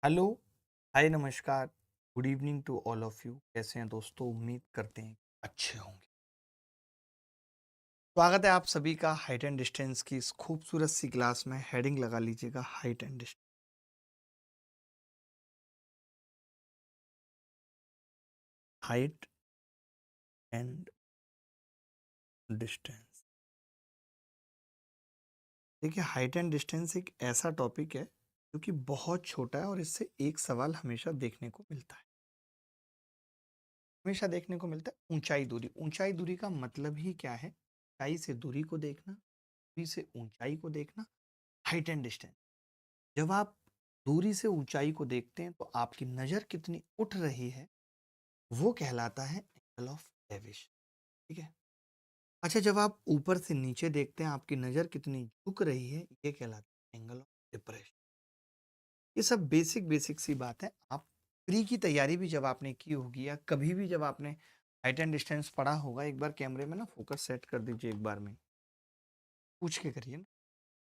Hello, hi, नमस्कार, good evening to all of you. कैसे हैं दोस्तों? उम्मीद करते हैं अच्छे होंगे। स्वागत है आप सभी का हाइट एंड डिस्टेंस की इस खूबसूरत सी क्लास में। हेडिंग लगा लीजिएगा height and distance. Height and distance. देखिए, हाइट एंड डिस्टेंस एक ऐसा टॉपिक है जो कि बहुत छोटा है और इससे एक सवाल हमेशा देखने को मिलता है। हमेशा देखने को मिलता है ऊंचाई दूरी। ऊंचाई दूरी का मतलब ही क्या है? ऊंचाई से दूरी को देखना, दूरी से ऊंचाई को देखना, हाइट एंड डिस्टेंस। जब आप दूरी से ऊंचाई को देखते हैं तो आपकी नजर कितनी उठ रही है वो कहलाता है एंगल ऑफ एविएशन। ठीक है। अच्छा, जब आप ऊपर से नीचे देखते हैं आपकी नजर कितनी झुक रही है ये कहलाता है एंगल ऑफ डिप्रेशन। ये सब बेसिक बेसिक सी बात है। आप प्री की तैयारी भी जब आपने की होगी या कभी भी जब आपने हाइट एंड डिस्टेंस पढ़ा होगा, एक बार कैमरे में ना फोकस सेट कर दीजिए, एक बार में पूछ के करिए ना।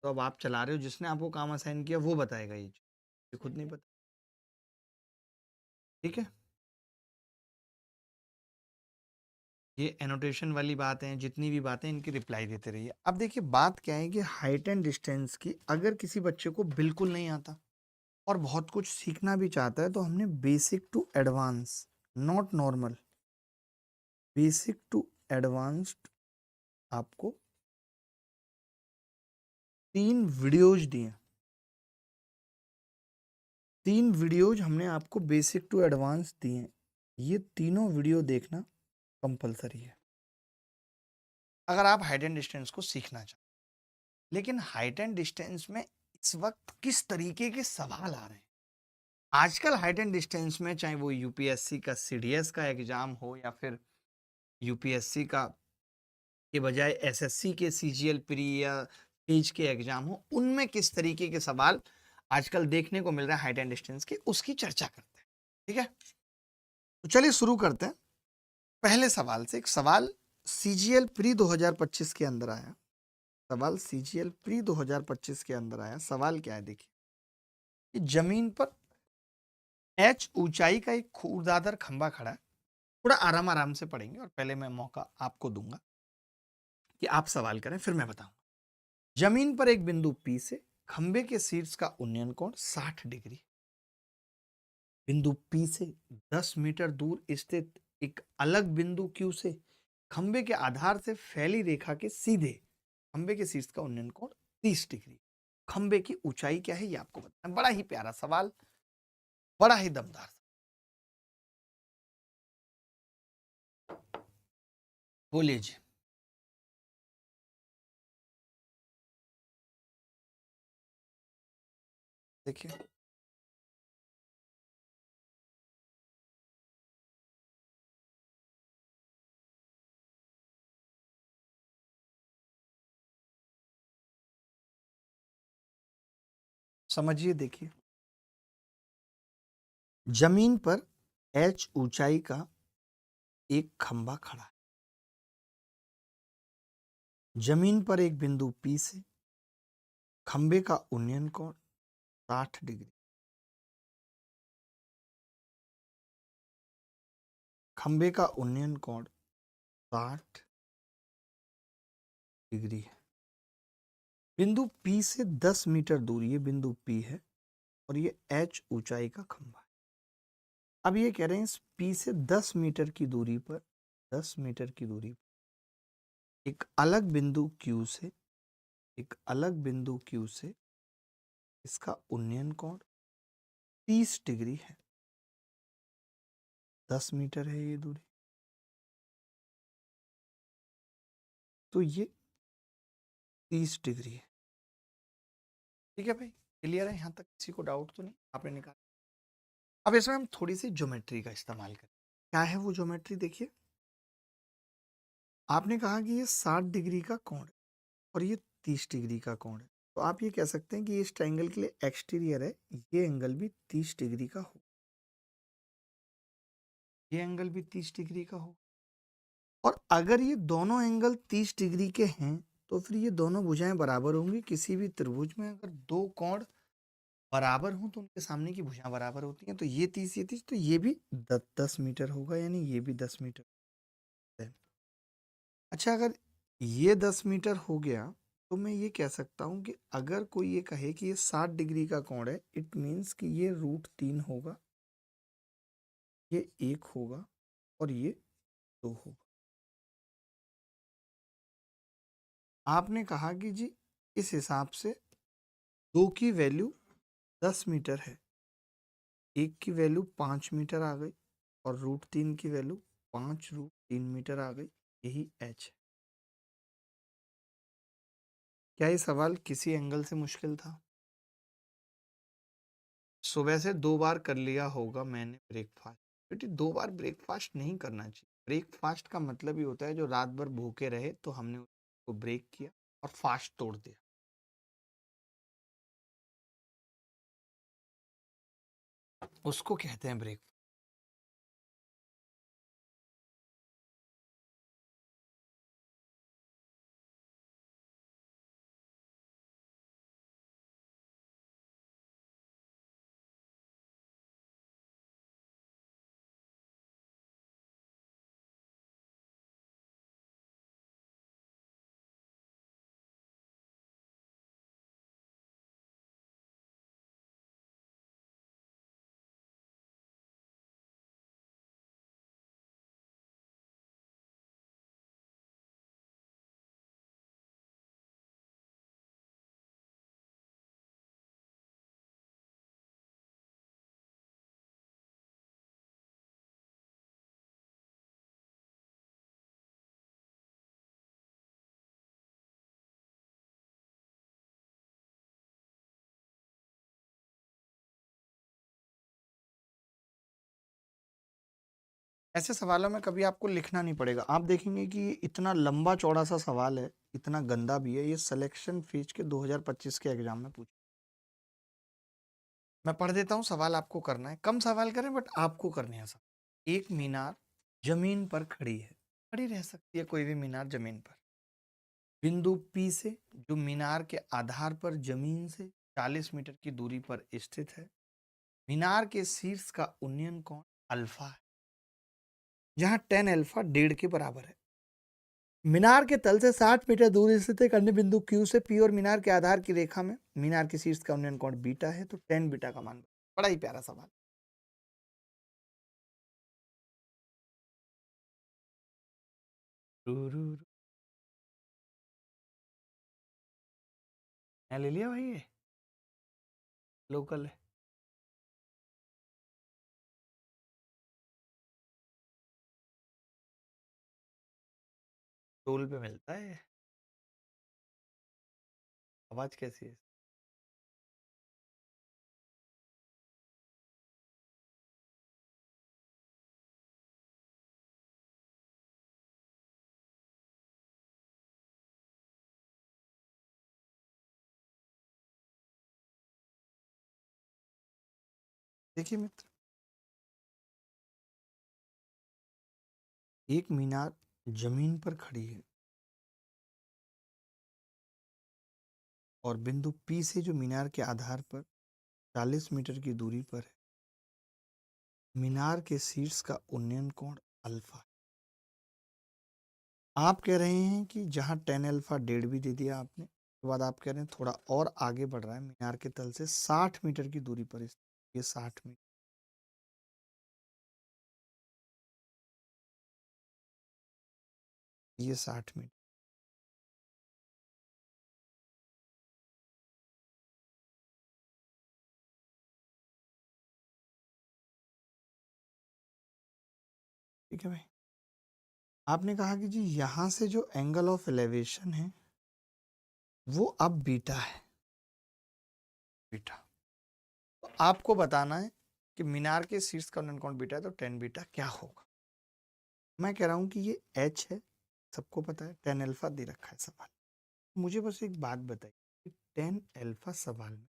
तो अब आप चला रहे हो, जिसने आपको काम असाइन किया वो बताएगा ये खुद नहीं पता। ठीक है। ये एनोटेशन वाली बात है, जितनी भी बातें इनकी रिप्लाई देते रहिए। अब देखिए, बात क्या है कि हाइट एंड डिस्टेंस की अगर किसी बच्चे को बिल्कुल नहीं आता और बहुत कुछ सीखना भी चाहता है तो हमने basic to advance, not normal, basic to advanced आपको 3 वीडियोज दिए। 3 वीडियोज हमने आपको बेसिक टू एडवांस दिए। ये तीनों वीडियो देखना कंपलसरी है अगर आप हाइट एंड डिस्टेंस को सीखना चाहते हैं। लेकिन हाइट एंड डिस्टेंस में इस वक्त किस तरीके के सवाल आ रहे हैं आजकल हाइट एंड डिस्टेंस में, चाहे वो यूपीएससी का सीडीएस का एग्जाम हो या फिर यूपीएससी का के बजाय एसएससी के सीजीएल प्री या पेज के एग्जाम हो, उनमें किस तरीके के सवाल आजकल देखने को मिल रहा है हाइट एंड डिस्टेंस के, उसकी चर्चा करते हैं। ठीक है, तो चलिए शुरू करते हैं पहले सवाल से। एक सवाल सीजीएल प्री 2025 के अंदर आया। सवाल सीजीएल प्री 2025 के अंदर आया। सवाल क्या है देखिए, कि जमीन पर एच ऊंचाई का एक खूरदार खंबा खड़ा है। थोड़ा आराम आराम से पढ़ेंगे और पहले मैं मौका आपको दूंगा कि आप सवाल करें, फिर मैं बताऊंगा। जमीन पर एक बिंदु पी से खंबे के शीर्ष का उन्नयन कोण 60 डिग्री। बिंदु पी से 10 मीटर दूर स्थित एक अलग बिंदु क्यू से खंबे के आधार से फैली रेखा के सीधे खंबे के शीर्ष का उन्नयन कोण 30 डिग्री। खंबे की ऊंचाई क्या है ये आपको बताना। बड़ा ही प्यारा सवाल, बड़ा ही दमदार। बोलिए जी। देखिए, समझिए, देखिए, जमीन पर एच ऊंचाई का एक खंबा खड़ा है। जमीन पर एक बिंदु पी से खंबे का उन्नयन कोण 60 डिग्री। खंबे का उन्नयन कोण 60 डिग्री है। बिंदु पी से 10 मीटर दूर ये बिंदु पी है और ये एच ऊंचाई का खंबा है। अब ये कह रहे हैं इस पी से 10 मीटर की दूरी पर, 10 मीटर की दूरी पर एक अलग बिंदु क्यू से, एक अलग बिंदु क्यू से इसका उन्नयन कोण 30 डिग्री है। 10 मीटर है ये दूरी, तो ये 30 डिग्री है। ठीक है भाई, क्लियर है? यहाँ तक किसी को डाउट तो नहीं? आपने निकाला। अब इसमें हम थोड़ी सी ज्योमेट्री का इस्तेमाल करें। क्या है वो ज्योमेट्री? देखिए, आपने कहा कि ये 60 डिग्री का कोण है और ये 30 डिग्री का कोण है, तो आप ये कह सकते हैं कि इस ट्राइंगल के लिए एक्सटीरियर है, ये एंगल भी 30 डिग्री का हो, ये एंगल भी 30 डिग्री का हो। और अगर ये दोनों एंगल 30 डिग्री के हैं तो फिर ये दोनों भुजाएं बराबर होंगी। किसी भी त्रिभुज में अगर दो कोण बराबर हों तो उनके सामने की भुजाएं बराबर होती हैं, तो ये 30 तो ये भी 10 मीटर होगा, यानी ये भी 10 मीटर है। अच्छा, अगर ये 10 मीटर हो गया तो मैं ये कह सकता हूँ कि अगर कोई ये कहे कि ये 60 डिग्री का कोण है, इट मीन्स कि ये √3 होगा, ये 1 होगा और ये 2 होगा। आपने कहा कि जी इस हिसाब से 2 की वैल्यू 10 मीटर है, 1 की वैल्यू 5 मीटर आ गई और √3 की वैल्यू 5√3 मीटर आ गई, यही h है। क्या ये सवाल किसी एंगल से मुश्किल था? सुबह से 2 बार कर लिया होगा मैंने ब्रेकफास्ट। बेटी 2 बार ब्रेकफास्ट नहीं करना चाहिए। ब्रेकफास्ट का मतलब ही होता है जो रात भर भूखे रहे तो हमने उसको ब्रेक किया और फास्ट तोड़ दिया। उसको कहते हैं ब्रेक। ऐसे सवालों में कभी आपको लिखना नहीं पड़ेगा। आप देखेंगे कि इतना लंबा चौड़ा सा सवाल है, इतना गंदा भी है। ये सिलेक्शन फीस के 2025 के एग्जाम में पूछा। मैं पढ़ देता हूँ, सवाल आपको करना है। कम सवाल करें बट आपको करने हैं सवाल। एक मीनार जमीन पर खड़ी है, खड़ी रह सकती है कोई भी मीनार जमीन पर। बिंदु P से, जो मीनार के आधार पर जमीन से 40 मीटर की दूरी पर स्थित है, मीनार के शीर्ष का उन्नयन कोण अल्फा है, जहां tan अल्फा 1.5 के बराबर है। मीनार के तल से 60 मीटर दूर स्थित एक अन्य बिंदु Q से P और मीनार के आधार की रेखा में मीनार के शीर्ष का उन्नयन कोण बीटा है, तो tan बीटा का मान। बड़ा ही प्यारा सवाल। ले लिया भाई, ये लोकल है। टोल पे मिलता है। आवाज कैसी है? देखिए मित्र, एक मीनार जमीन पर खड़ी है और बिंदु P से, जो मीनार के आधार पर 40 मीटर की दूरी पर है, मीनार के शीर्ष का उन्नयन कोण अल्फा है। आप कह रहे हैं कि जहां tan अल्फा 1.5 भी दे दिया आपने, उसके बाद आप कह रहे हैं थोड़ा और आगे बढ़ रहा है, मीनार के तल से 60 मीटर की दूरी पर ये 60 मीटर, ये 60 मीटर। ठीक है भाई। आपने कहा कि जी यहां से जो एंगल ऑफ एलिवेशन है वो अब बीटा है, बीटा। तो आपको बताना है कि मीनार के शीर्ष का उन्नयन कोण बीटा है, तो tan बीटा क्या होगा। मैं कह रहा हूं कि ये h है, सबको पता है। tan अल्फा दे रखा है सवाल। मुझे बस एक बात बताइए कि tan अल्फा सवाल में,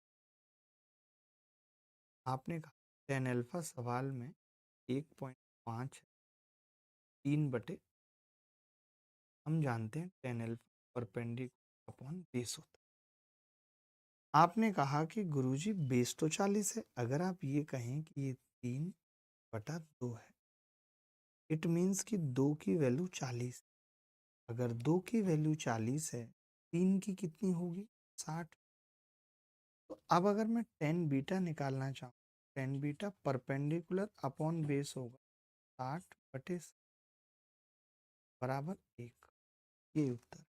आपने कहा tan अल्फा सवाल में 1.5 3/, हम जानते हैं tan alpha perpendicular upon base होता है। आपने कहा कि गुरुजी बेस तो 40 है। अगर आप ये कहें कि ये 3/2 है, इट मीन्स कि 2 की वैल्यू 40। अगर 2 की वैल्यू 40 है, 3 की कितनी होगी? 60। तो अब अगर मैं टेन बीटा निकालना चाहूँ, tan beta perpendicular upon base होगा 60/60 बराबर 1। ये उत्तर,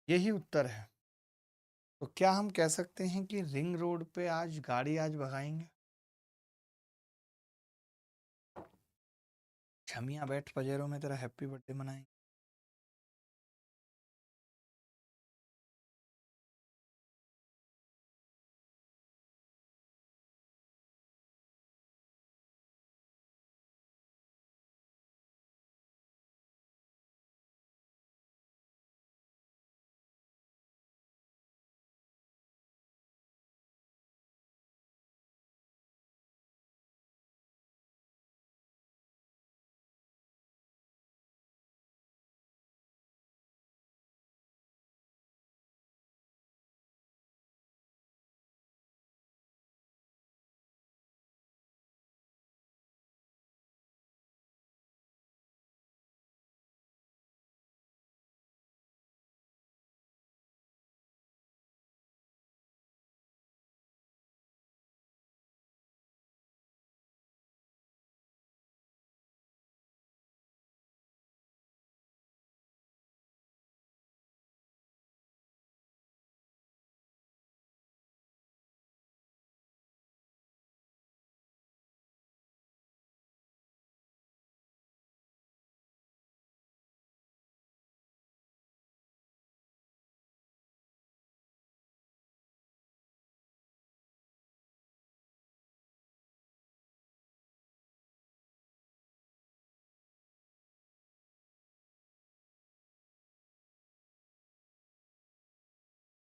यही उत्तर है। तो क्या हम कह सकते हैं कि रिंग रोड पे आज गाड़ी आज भगाएंगे? छमिया बैठ पजेरों में तेरा हैप्पी बर्थडे मनाएंगे।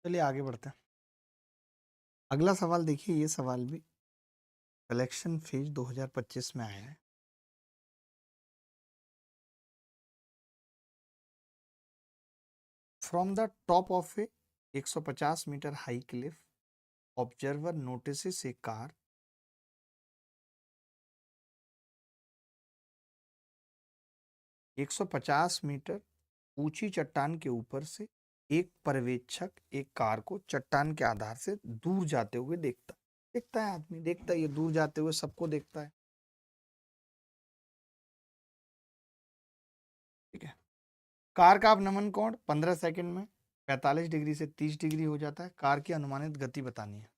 चलिए आगे बढ़ते हैं। अगला सवाल देखिए, ये सवाल भी कलेक्शन फेज 2025 में आया है। From the top of a 150 metre high cliff, observer notices a car 150 metre ऊंची चट्टान के ऊपर से एक पर्यवेक्षक एक कार को चट्टान के आधार से दूर जाते हुए देखता देखता है। आदमी देखता है, ये दूर जाते हुए सबको देखता है। ठीक है। कार का अवनमन कोण 15 सेकंड में 45 डिग्री से 30 डिग्री हो जाता है। कार की अनुमानित गति बतानी है।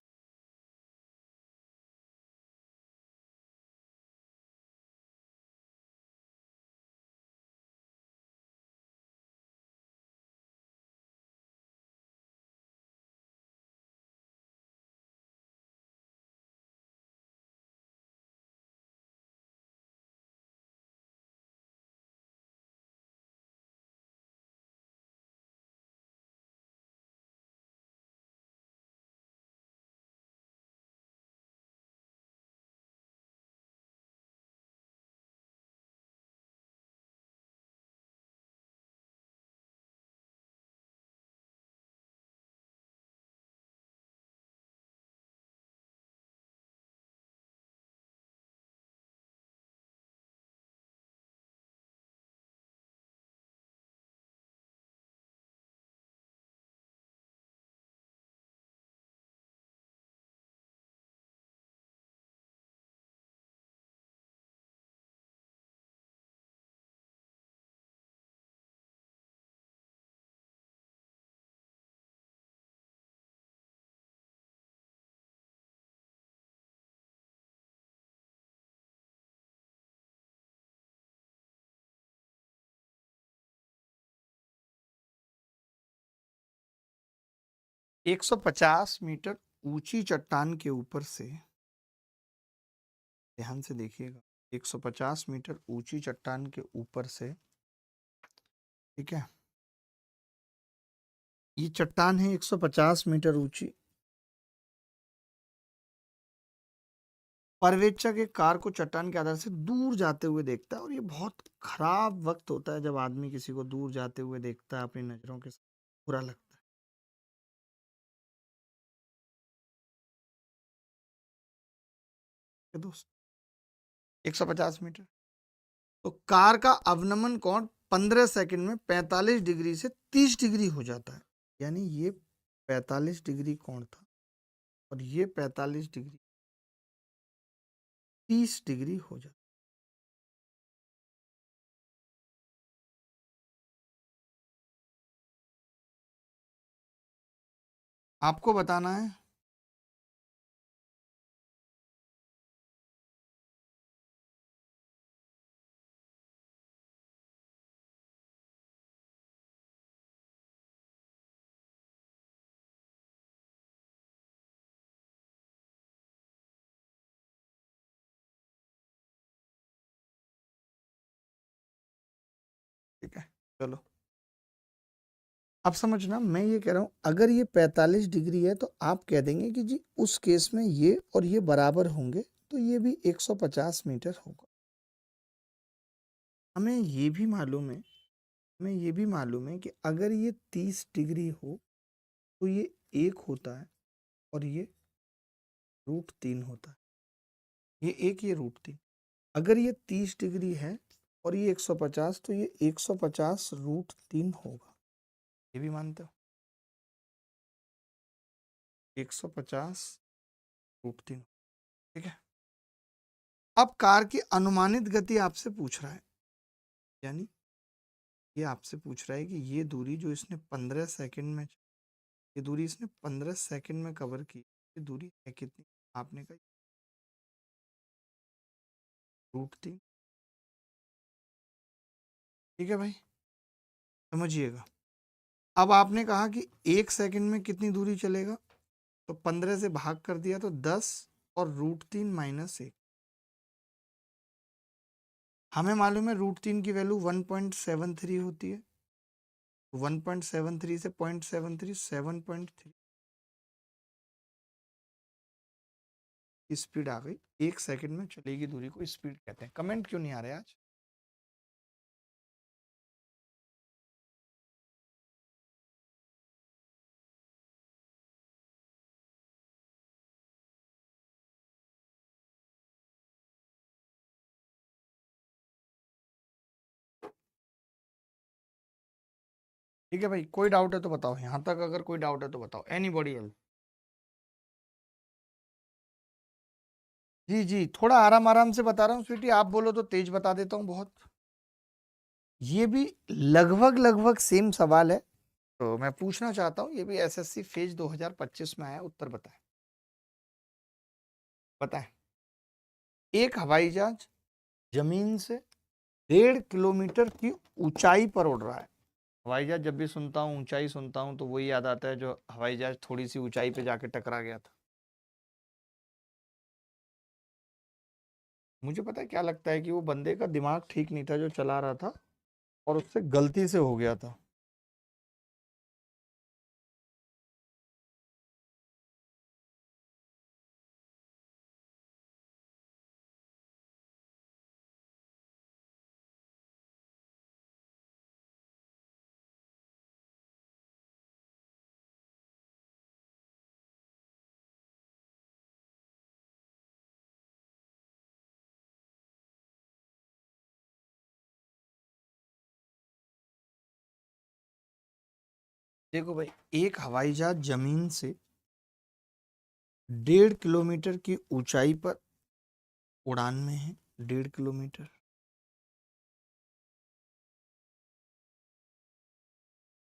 150 मीटर ऊंची चट्टान के ऊपर से, ध्यान से देखिएगा, 150 मीटर ऊंची चट्टान के ऊपर से, ठीक है, ये चट्टान है 150 मीटर ऊंची। पर्यवेक्षक एक कार को चट्टान के आधार से दूर जाते हुए देखता है, और ये बहुत खराब वक्त होता है जब आदमी किसी को दूर जाते हुए देखता है अपनी नजरों के साथ, बुरा लगता है। है दोस्त, 150 मीटर। तो कार का अवनमन कोण 15 सेकंड में 45 डिग्री से 30 डिग्री हो जाता है। यानी ये 45 डिग्री कोण था और ये 45 डिग्री 30 डिग्री हो जाता है। आपको बताना है ठीक है, चलो अब समझना, मैं ये कह रहा हूं अगर ये 45 डिग्री है तो आप कह देंगे कि जी उस केस में ये और ये बराबर होंगे, तो ये भी 150 मीटर होगा। हमें ये भी मालूम है, हमें ये भी मालूम है कि अगर ये 30 डिग्री हो तो ये 1 होता है और ये √3 होता है। ये 1, ये √3। अगर ये 30 डिग्री है और ये 150, तो ये 150 √3 होगा। ये भी मानते हो? 150 √3, ठीक है। अब कार की अनुमानित गति आपसे पूछ रहा है, यानी ये आपसे पूछ रहा है कि ये दूरी जो इसने 15 सेकंड में, ये दूरी इसने 15 सेकंड में कवर की, ये दूरी है कितनी? आपने कहा √3, ठीक है भाई, समझिएगा। अब आपने कहा कि 1 सेकंड में कितनी दूरी चलेगा, तो 15 से भाग कर दिया तो 10 और √3 -1। हमें मालूम है √3 की वैल्यू 1.73 होती है। 1.73 से 0.73 7.3 की स्पीड आ गई। 1 सेकंड में चलेगी दूरी को स्पीड कहते हैं। कमेंट क्यों नहीं आ रहे आज? ठीक है भाई, कोई डाउट है तो बताओ, यहाँ तक अगर कोई डाउट है तो बताओ। Anybody else? जी जी, थोड़ा आराम आराम से बता रहा हूँ स्वीटी, आप बोलो तो तेज बता देता हूँ बहुत। ये भी लगभग लगभग सेम सवाल है, तो मैं पूछना चाहता हूँ, ये भी एसएससी फेज 2025 में आया। उत्तर बताएं, बताएं। एक हवाई जहाज जमीन से 1.5 किलोमीटर की ऊंचाई पर उड़ रहा है। हवाई जहाज जब भी सुनता हूँ, ऊंचाई सुनता हूँ, तो वही याद आता है जो हवाई जहाज थोड़ी सी ऊंचाई पे जाके टकरा गया था। मुझे पता है क्या लगता है कि वो बंदे का दिमाग ठीक नहीं था जो चला रहा था, और उससे गलती से हो गया था। देखो भाई, एक हवाई जहाज जमीन से 1.5 किलोमीटर की ऊंचाई पर उड़ान में है। 1.5 किलोमीटर,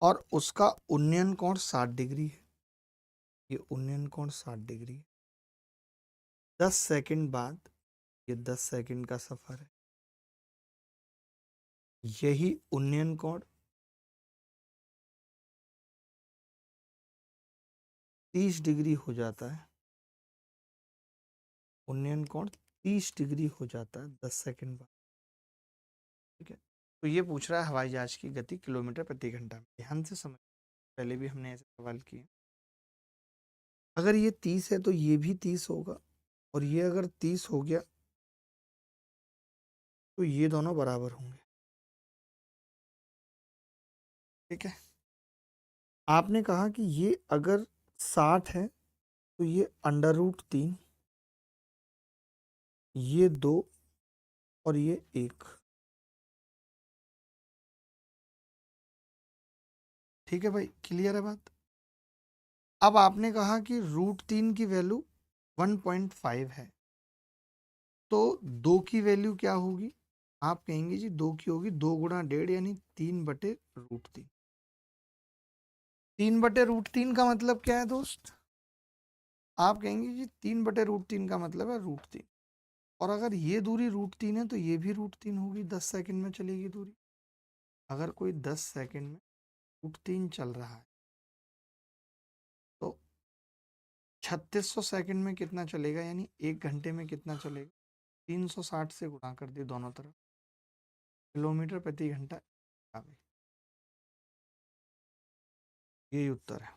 और उसका उन्नयन कोण 60 डिग्री है। ये उन्नयन कोण 60 डिग्री है। 10 सेकंड बाद, ये 10 सेकंड का सफर है, यही उन्नयन कोण 30 डिग्री हो जाता है। उन्नयन कोण 30 डिग्री हो जाता है 10 सेकंड बाद, ठीक है। तो ये पूछ रहा है हवाई जहाज की गति किलोमीटर प्रति घंटा में। ध्यान से समझ, पहले भी हमने ऐसे सवाल किए। अगर ये 30 है तो ये भी 30 होगा, और ये अगर 30 हो गया तो ये दोनों बराबर होंगे, ठीक है। आपने कहा कि ये अगर 60 है तो ये √3, ये 2 और ये 1। ठीक है भाई, क्लियर है बात? अब आपने कहा कि √3 की वैल्यू 1.5 है, तो 2 की वैल्यू क्या होगी? आप कहेंगे जी 2 की होगी 2 गुणा 1.5 यानी 3/√3। 3/√3 का मतलब क्या है दोस्त? आप कहेंगे जी 3/√3 का मतलब है √3, और अगर ये दूरी √3 है तो ये भी √3 होगी, 10 सेकंड में चलेगी दूरी। अगर कोई 10 सेकंड में √3 चल रहा है तो 3600 सेकंड में कितना चलेगा, यानी 1 घंटे में कितना चलेगा? 360 से गुणा कर दिए दोनों तरफ, किलोमीटर प्रति घंटा आ गई। यही उत्तर है।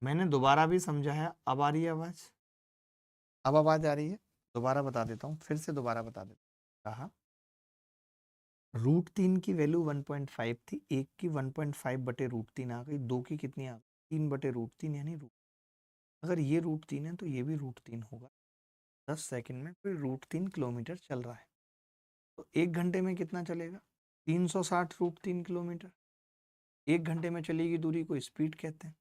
मैंने दोबारा भी समझा है, अब आ रही है आवाज? अब आवाज आ रही है? दोबारा बता देता हूँ, फिर से दोबारा बता देता हूँ। कहा √3 की वैल्यू 1.5 थी, 1 की 1.5/√3 आ गई, 2 की कितनी आ गई? 3/√3 यानी अगर ये √3 है तो ये भी √3 होगा। 10 सेकंड में कोई √3 किलोमीटर चल रहा है, तो 1 घंटे में कितना चलेगा? 360 √3 किलोमीटर। 1 घंटे में चलेगी दूरी को स्पीड कहते हैं।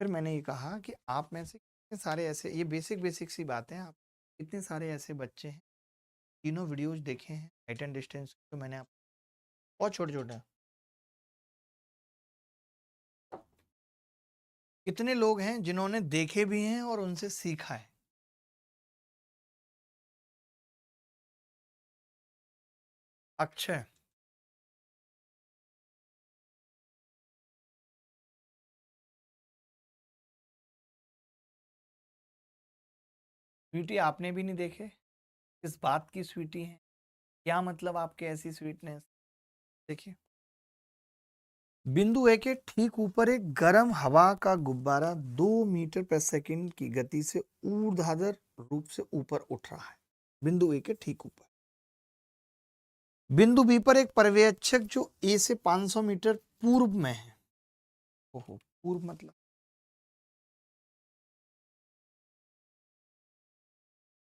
फिर मैंने ये कहा कि आप में से कितने सारे ऐसे, ये बेसिक बेसिक सी बातें हैं, आप कितने सारे ऐसे बच्चे हैं तीनों वीडियोज देखे हैं हाइट एंड डिस्टेंस, तो मैंने आप बहुत छोटे छोटे हैं। कितने लोग हैं जिन्होंने देखे भी हैं और उनसे सीखा है? अक्षय, स्वीटी आपने भी नहीं देखे? किस बात की स्वीटी है? क्या मतलब आपके ऐसी स्वीटनेस? देखिए, बिंदु ए के ठीक ऊपर एक गर्म हवा का गुब्बारा 2 मीटर/सेकंड की गति से ऊर्ध्वाधर रूप से ऊपर उठ रहा है, बिंदु ए के ठीक ऊपर। बिंदु बी पर एक पर्यवेक्षक जो ए से 500 मीटर पूर्व में है। ओहो, पूर्व मतलब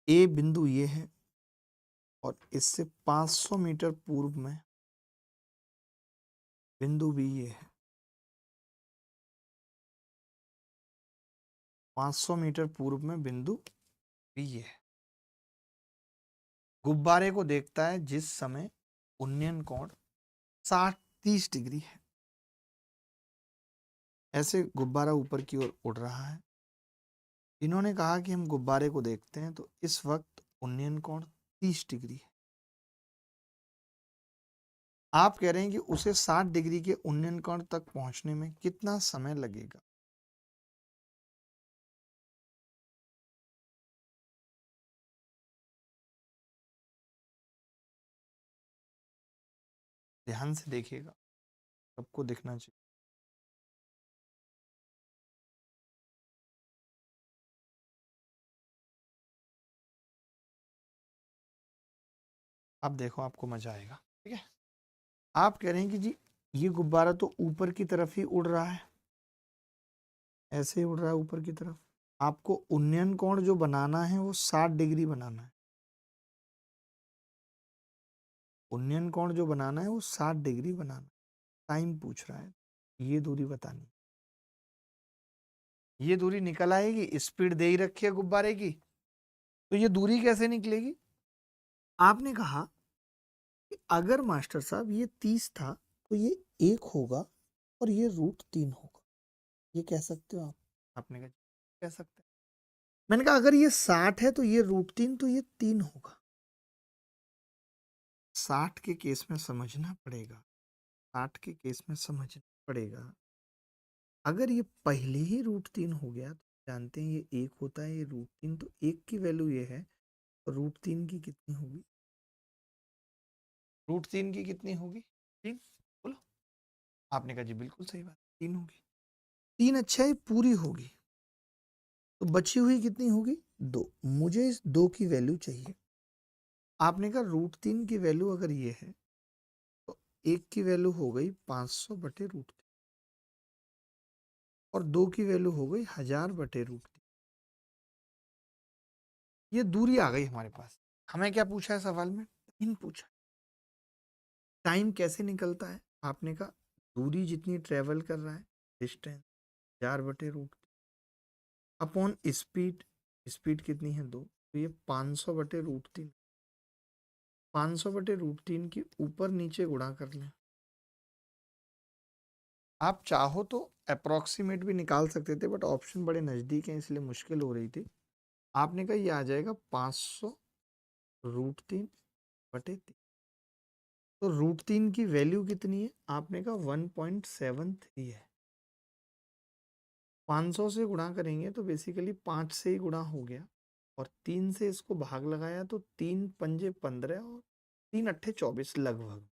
ए बिंदु ये है, और इससे 500 मीटर पूर्व में बिंदु बी ये है। 500 मीटर पूर्व में बिंदु बी ये है। गुब्बारे को देखता है जिस समय उन्नयन कोण 30 डिग्री है। ऐसे गुब्बारा ऊपर की ओर उड़ रहा है। इन्होंने कहा कि हम गुब्बारे को देखते हैं तो इस वक्त उन्नयन कोण 30 डिग्री है। आप कह रहे हैं कि उसे 60 डिग्री के उन्नयन कोण तक पहुंचने में कितना समय लगेगा। ध्यान से देखिएगा, सबको दिखना चाहिए। अब देखो, आपको मजा आएगा। ठीक है, आप कह रहे हैं कि जी ये गुब्बारा तो ऊपर की तरफ ही उड़ रहा है, ऐसे ही उड़ रहा है ऊपर की तरफ। आपको उन्नयन कोण जो बनाना है वो 60 डिग्री बनाना है। उन्नयन कोण जो बनाना है वो 60 डिग्री बनाना है। टाइम पूछ रहा है, ये दूरी बतानी। ये दूरी निकल आएगी, स्पीड दे ही रखी है गुब्बारे की, तो ये दूरी कैसे निकलेगी। आपने कहा कि अगर मास्टर साहब ये 30 था तो ये 1 होगा और ये √3 होगा, ये कह सकते हो आप। आपने कहा कह सकते हैं। मैंने कहा अगर ये 60 है तो ये √3 तो ये 3 होगा। 60 के केस में समझना पड़ेगा, 60 के केस में समझना पड़ेगा। अगर ये पहले ही √3 हो गया तो जानते हैं ये 1 होता है, ये √3, तो 1 की वैल्यू ये है, और √3 की कितनी होगी। √3 की कितनी होगी, 3। बोलो। आपने कहा जी बिल्कुल सही बात, 3 होगी। 3 अच्छा है, पूरी होगी, तो बची हुई कितनी होगी, 2। मुझे इस 2 की वैल्यू चाहिए। आपने कहा √3 की वैल्यू अगर ये है तो 1 की वैल्यू हो गई 500/√3 और 2 की वैल्यू हो गई 1000/√3। ये दूरी आ गई हमारे पास। हमें क्या पूछा है सवाल में, टाइम पूछा। टाइम कैसे निकलता है, आपने कहा दूरी जितनी ट्रेवल कर रहा है, डिस्टेंस 1000/√3 अपॉन स्पीड। स्पीड कितनी है, 2, तो ये 500/√3। 500/√3 की ऊपर नीचे गुणा कर लें। आप चाहो तो अप्रोक्सीमेट भी निकाल सकते थे, बट ऑप्शन बड़े नज़दीक हैं इसलिए मुश्किल हो रही थी। आपने कहा ये आ जाएगा 500√3/3। तो √3 की वैल्यू कितनी है, आपने कहा 1.73 है। 500 से गुणा करेंगे तो बेसिकली 5 से ही गुणा हो गया, और 3 से इसको भाग लगाया तो 3 पंजे 15 और 3 अट्ठे 24 लगभग,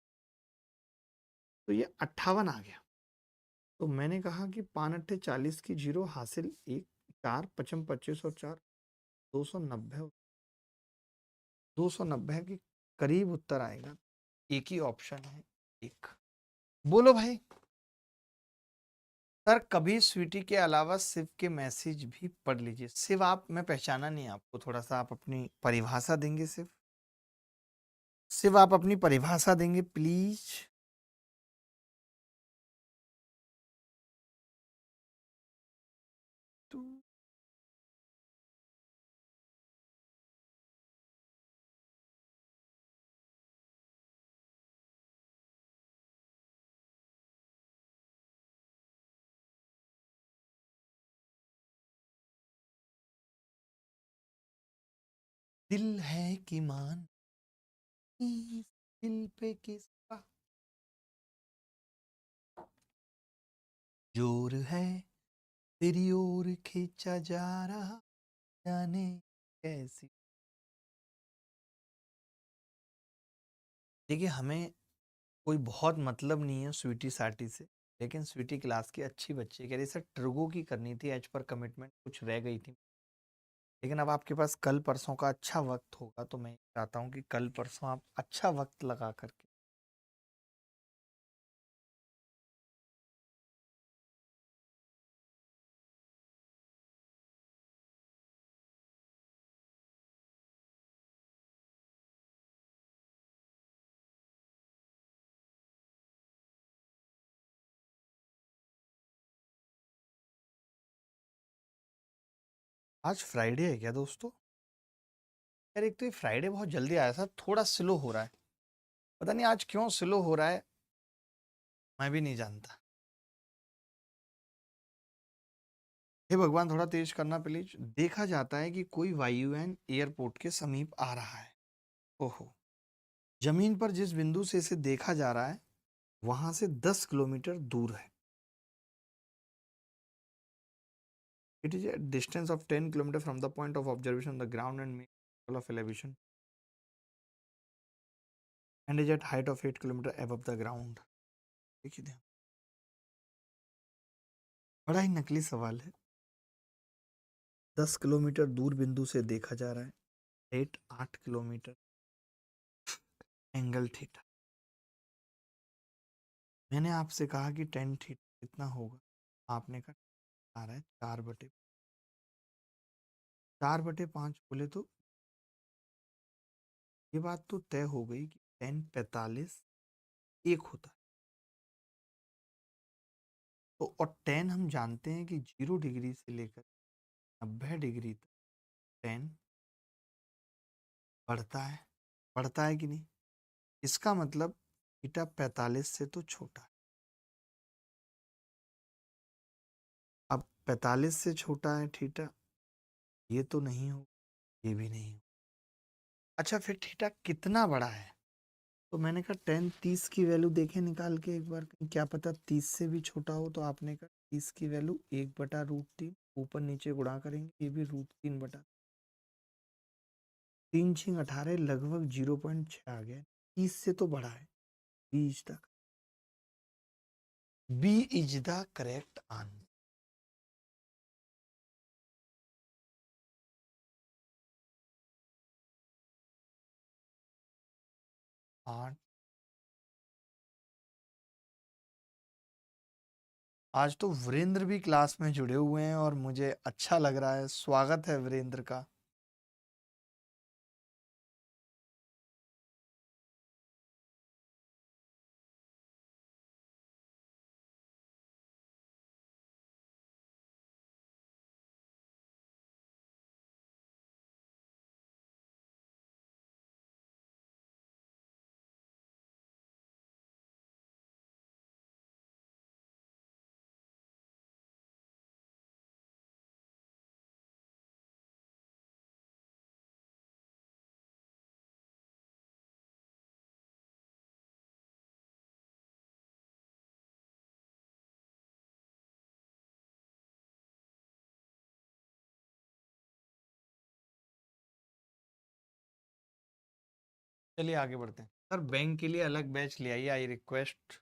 तो ये 58 आ गया। तो मैंने कहा कि 5 अट्ठे 40 की 0 हासिल 1, 4 पचम 25 और 4 290। 290 के करीब उत्तर आएगा। एक ही ऑप्शन है, एक। बोलो भाई। सर कभी स्वीटी के अलावा शिव के मैसेज भी पढ़ लीजिए। शिव आप, मैं पहचाना नहीं आपको, थोड़ा सा आप अपनी परिभाषा देंगे शिव। शिव आप अपनी परिभाषा देंगे प्लीज। तो दिल है कि मान इस दिल पे किसका जोर है, तेरी ओर खींचा जा रहा, जाने कैसी। देखिए हमें कोई बहुत मतलब नहीं है स्वीटी साटी से, लेकिन स्वीटी क्लास की अच्छी बच्ची कह रही सर ट्रिगो की करनी थी, एज पर कमिटमेंट कुछ रह गई थी। लेकिन अब आपके पास कल परसों का अच्छा वक्त होगा, तो मैं चाहता हूँ कि कल परसों आप अच्छा वक्त लगा करके आज फ्राइडे है क्या दोस्तों? यार एक तो ये फ्राइडे बहुत जल्दी आया था, थोड़ा स्लो हो रहा है। पता नहीं आज क्यों स्लो हो रहा है, मैं भी नहीं जानता। हे भगवान थोड़ा तेज करना प्लीज। देखा जाता है कि कोई वायुयान एयरपोर्ट के समीप आ रहा है। ओहो। जमीन पर जिस बिंदु से इसे देखा जा रहा है वहां से 10 किलोमीटर दूर है। It is a distance of 10 kilometer from the point of observation on the ground and mean of elevation and is at height of 8 kilometer above the ground। देखिए ध्यान, बड़ा ही नकली सवाल है। 10 किलोमीटर दूर बिंदु से देखा जा रहा है, 8 किलोमीटर, एंगल थीटा। मैंने आपसे कहा कि 10 थीटा कितना होगा, आपने कहा आ रहा है 4/5 बोले तो ये बात तो तय हो गई कि 10 45 एक होता है। तो और 10 हम जानते हैं कि 0 डिग्री से लेकर 90 डिग्री तक 10 बढ़ता है कि नहीं। इसका मतलब थीटा 45 से तो छोटा है। अब 45 से छोटा है थीटा, ये तो नहीं हो, ये भी नहीं हो। अच्छा फिर थीटा कितना बड़ा है? तो मैंने कहा 10 30 की वैल्यू देखे निकाल के एक बार, कहीं क्या पता 30 से भी छोटा हो। तो आपने कहा 30 की वैल्यू 1/√3, ऊपर नीचे गुणा करेंगे, ये भी √3/। 3×6 = 18, लगभग 0.6 आ गया। 30 से तो बड़ा है। B is the B is the correct answer. 8। आज तो वीरेंद्र भी क्लास में जुड़े हुए हैं और मुझे अच्छा लग रहा है। स्वागत है वीरेंद्र का। चलिए आगे बढ़ते हैं। सर बैंक के लिए अलग बैच ले आइए, आई रिक्वेस्ट।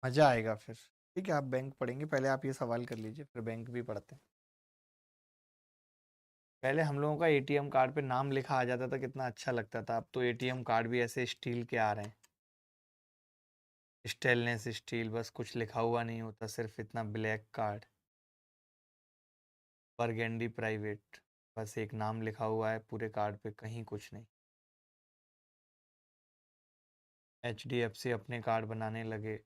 मजा आएगा फिर। ठीक है, आप बैंक पढ़ेंगे, पहले आप ये सवाल कर लीजिए, फिर बैंक भी पढ़ते हैं। पहले हम लोगों का एटीएम कार्ड पे नाम लिखा आ जाता था, कितना अच्छा लगता था। अब तो एटीएम कार्ड भी ऐसे स्टील के आ रहे हैं, स्टेनलेस स्टील, बस कुछ लिखा हुआ नहीं होता, सिर्फ इतना ब्लैक कार्ड, बरगेंडी प्राइवेट, बस एक नाम लिखा हुआ है पूरे कार्ड पे, कहीं कुछ नहीं। HDFC अपने कार्ड बनाने लगे।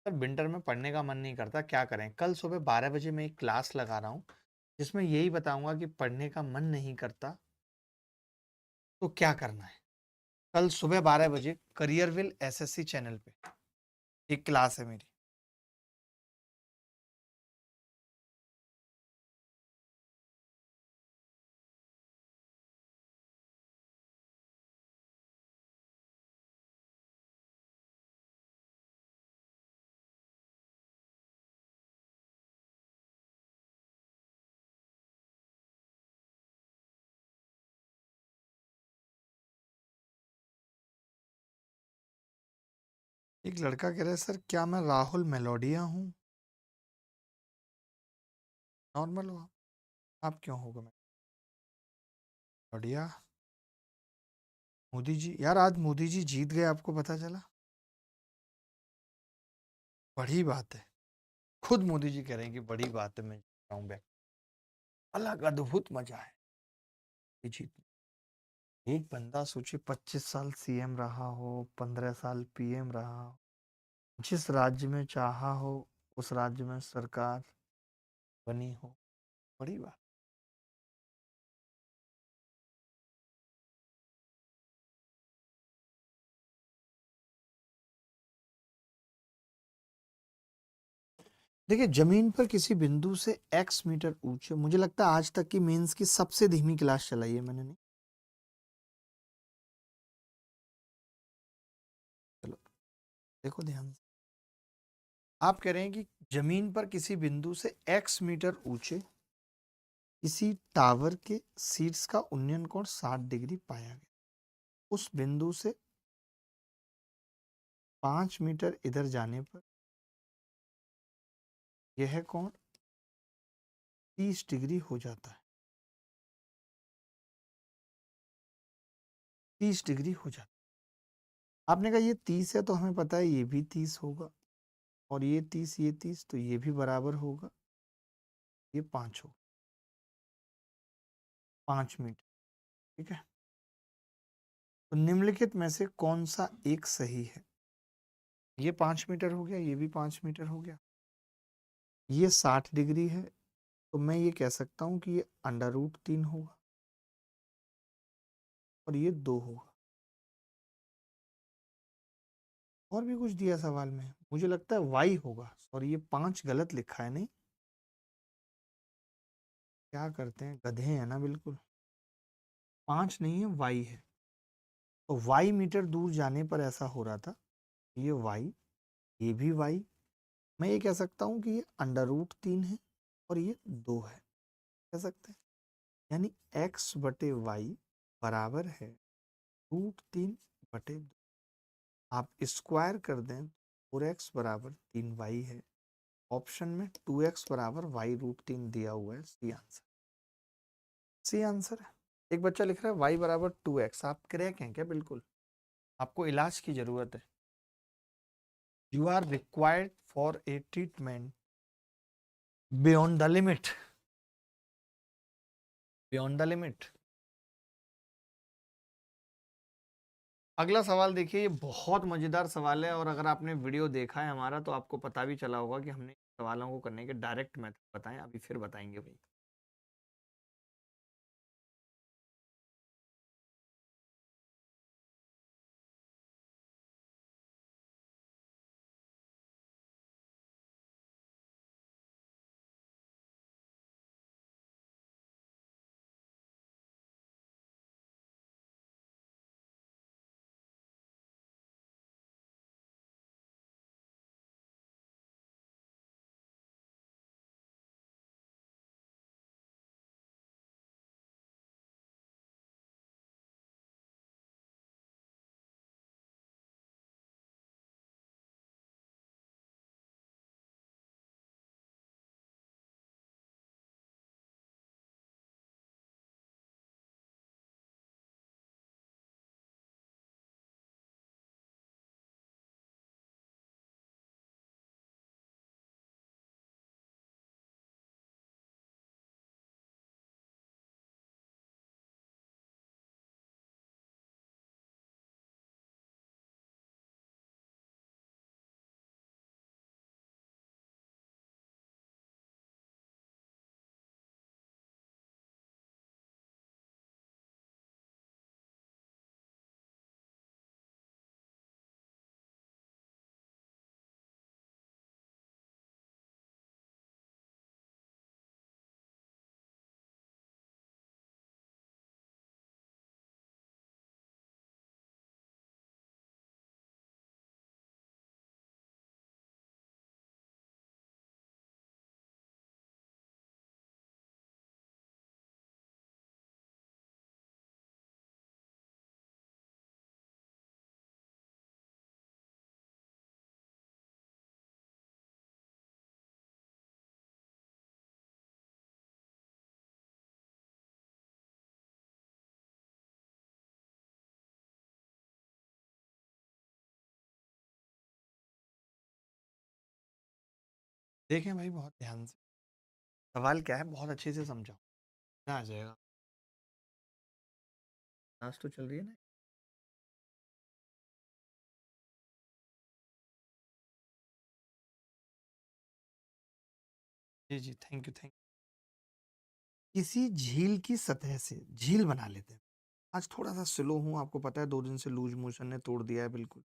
सर विंटर में पढ़ने का मन नहीं करता, क्या करें। कल सुबह 12 बजे मैं एक क्लास लगा रहा हूँ जिसमें यही बताऊंगा कि पढ़ने का मन नहीं करता तो क्या करना है। कल सुबह 12 बजे करियरविल SSC चैनल पे एक क्लास है मेरी। एक लड़का कह रहा है सर क्या मैं राहुल मेलोडिया हूँ? नॉर्मल हो आप क्यों होगा मेलोडिया? मोदी जी, यार आज मोदी जी जीत गए, आपको पता चला? बड़ी बात है, खुद मोदी जी कह रहे हैं कि बड़ी बात है, मैं जीत रहा हूँ। अलग अद्भुत मजा है ये जीत। एक बंदा सोचिए 25 साल CM रहा हो, 15 साल PM रहा हो, जिस राज्य में चाहा हो उस राज्य में सरकार बनी हो, बड़ी बात। देखिए, जमीन पर किसी बिंदु से x मीटर ऊंचे, मुझे लगता है आज तक की मेंस की सबसे धीमी क्लास चलाई है मैंने, नहीं? चलो देखो ध्यान से। आप कह रहे हैं कि जमीन पर किसी बिंदु से x मीटर ऊंचे किसी टावर के शीर्ष का उन्नयन कोण 60 डिग्री पाया गया। उस बिंदु से 5 मीटर इधर जाने पर यह कोण 30 डिग्री हो जाता है। 30 डिग्री हो जाता है। आपने कहा ये 30 है तो हमें पता है ये भी 30 होगा, और ये 30 तो ये भी बराबर होगा, ये 5 होगा, 5 मीटर। ठीक है, तो निम्नलिखित में से कौन सा एक सही है? ये 5 मीटर हो गया, ये भी 5 मीटर हो गया, ये 60 डिग्री है, तो मैं ये कह सकता हूं कि ये √3 होगा और ये 2 होगा। और भी कुछ दिया सवाल में, मुझे लगता है y होगा, और ये 5 गलत लिखा है, नहीं? क्या करते हैं, गधे हैं ना बिल्कुल। 5 नहीं है, y है। तो y मीटर दूर जाने पर ऐसा हो रहा था, ये y, ये भी y। मैं ये कह सकता हूं कि ये √3 है और ये 2 है, कह सकते हैं। यानी x/y बराबर है √3/2। आप स्क्वायर कर दें, 4x बराबर 3y है। ऑप्शन में 2x बराबर y√3 दिया हुआ है, सी आंसर। सी आंसर है। एक बच्चा लिख रहा है y बराबर 2x। आप क्रैक हैं क्या? बिल्कुल, आपको इलाज की जरूरत है। You are required for a treatment beyond the limit, beyond the limit. अगला सवाल देखिए, ये बहुत मजेदार सवाल है, और अगर आपने वीडियो देखा है हमारा तो आपको पता भी चला होगा कि हमने सवालों को करने के डायरेक्ट मेथड बताएं, अभी फिर बताएंगे भाई। देखें भाई बहुत ध्यान से, सवाल क्या है बहुत अच्छे से समझाओ, क्या आ जाएगा। क्लास तो चल रही है ना। जी जी, थैंक यू, थैंक किसी झील की सतह से झील बना लेते हैं। आज थोड़ा सा स्लो हूँ, आपको पता है 2 दिन से लूज मोशन ने तोड़ दिया है बिल्कुल।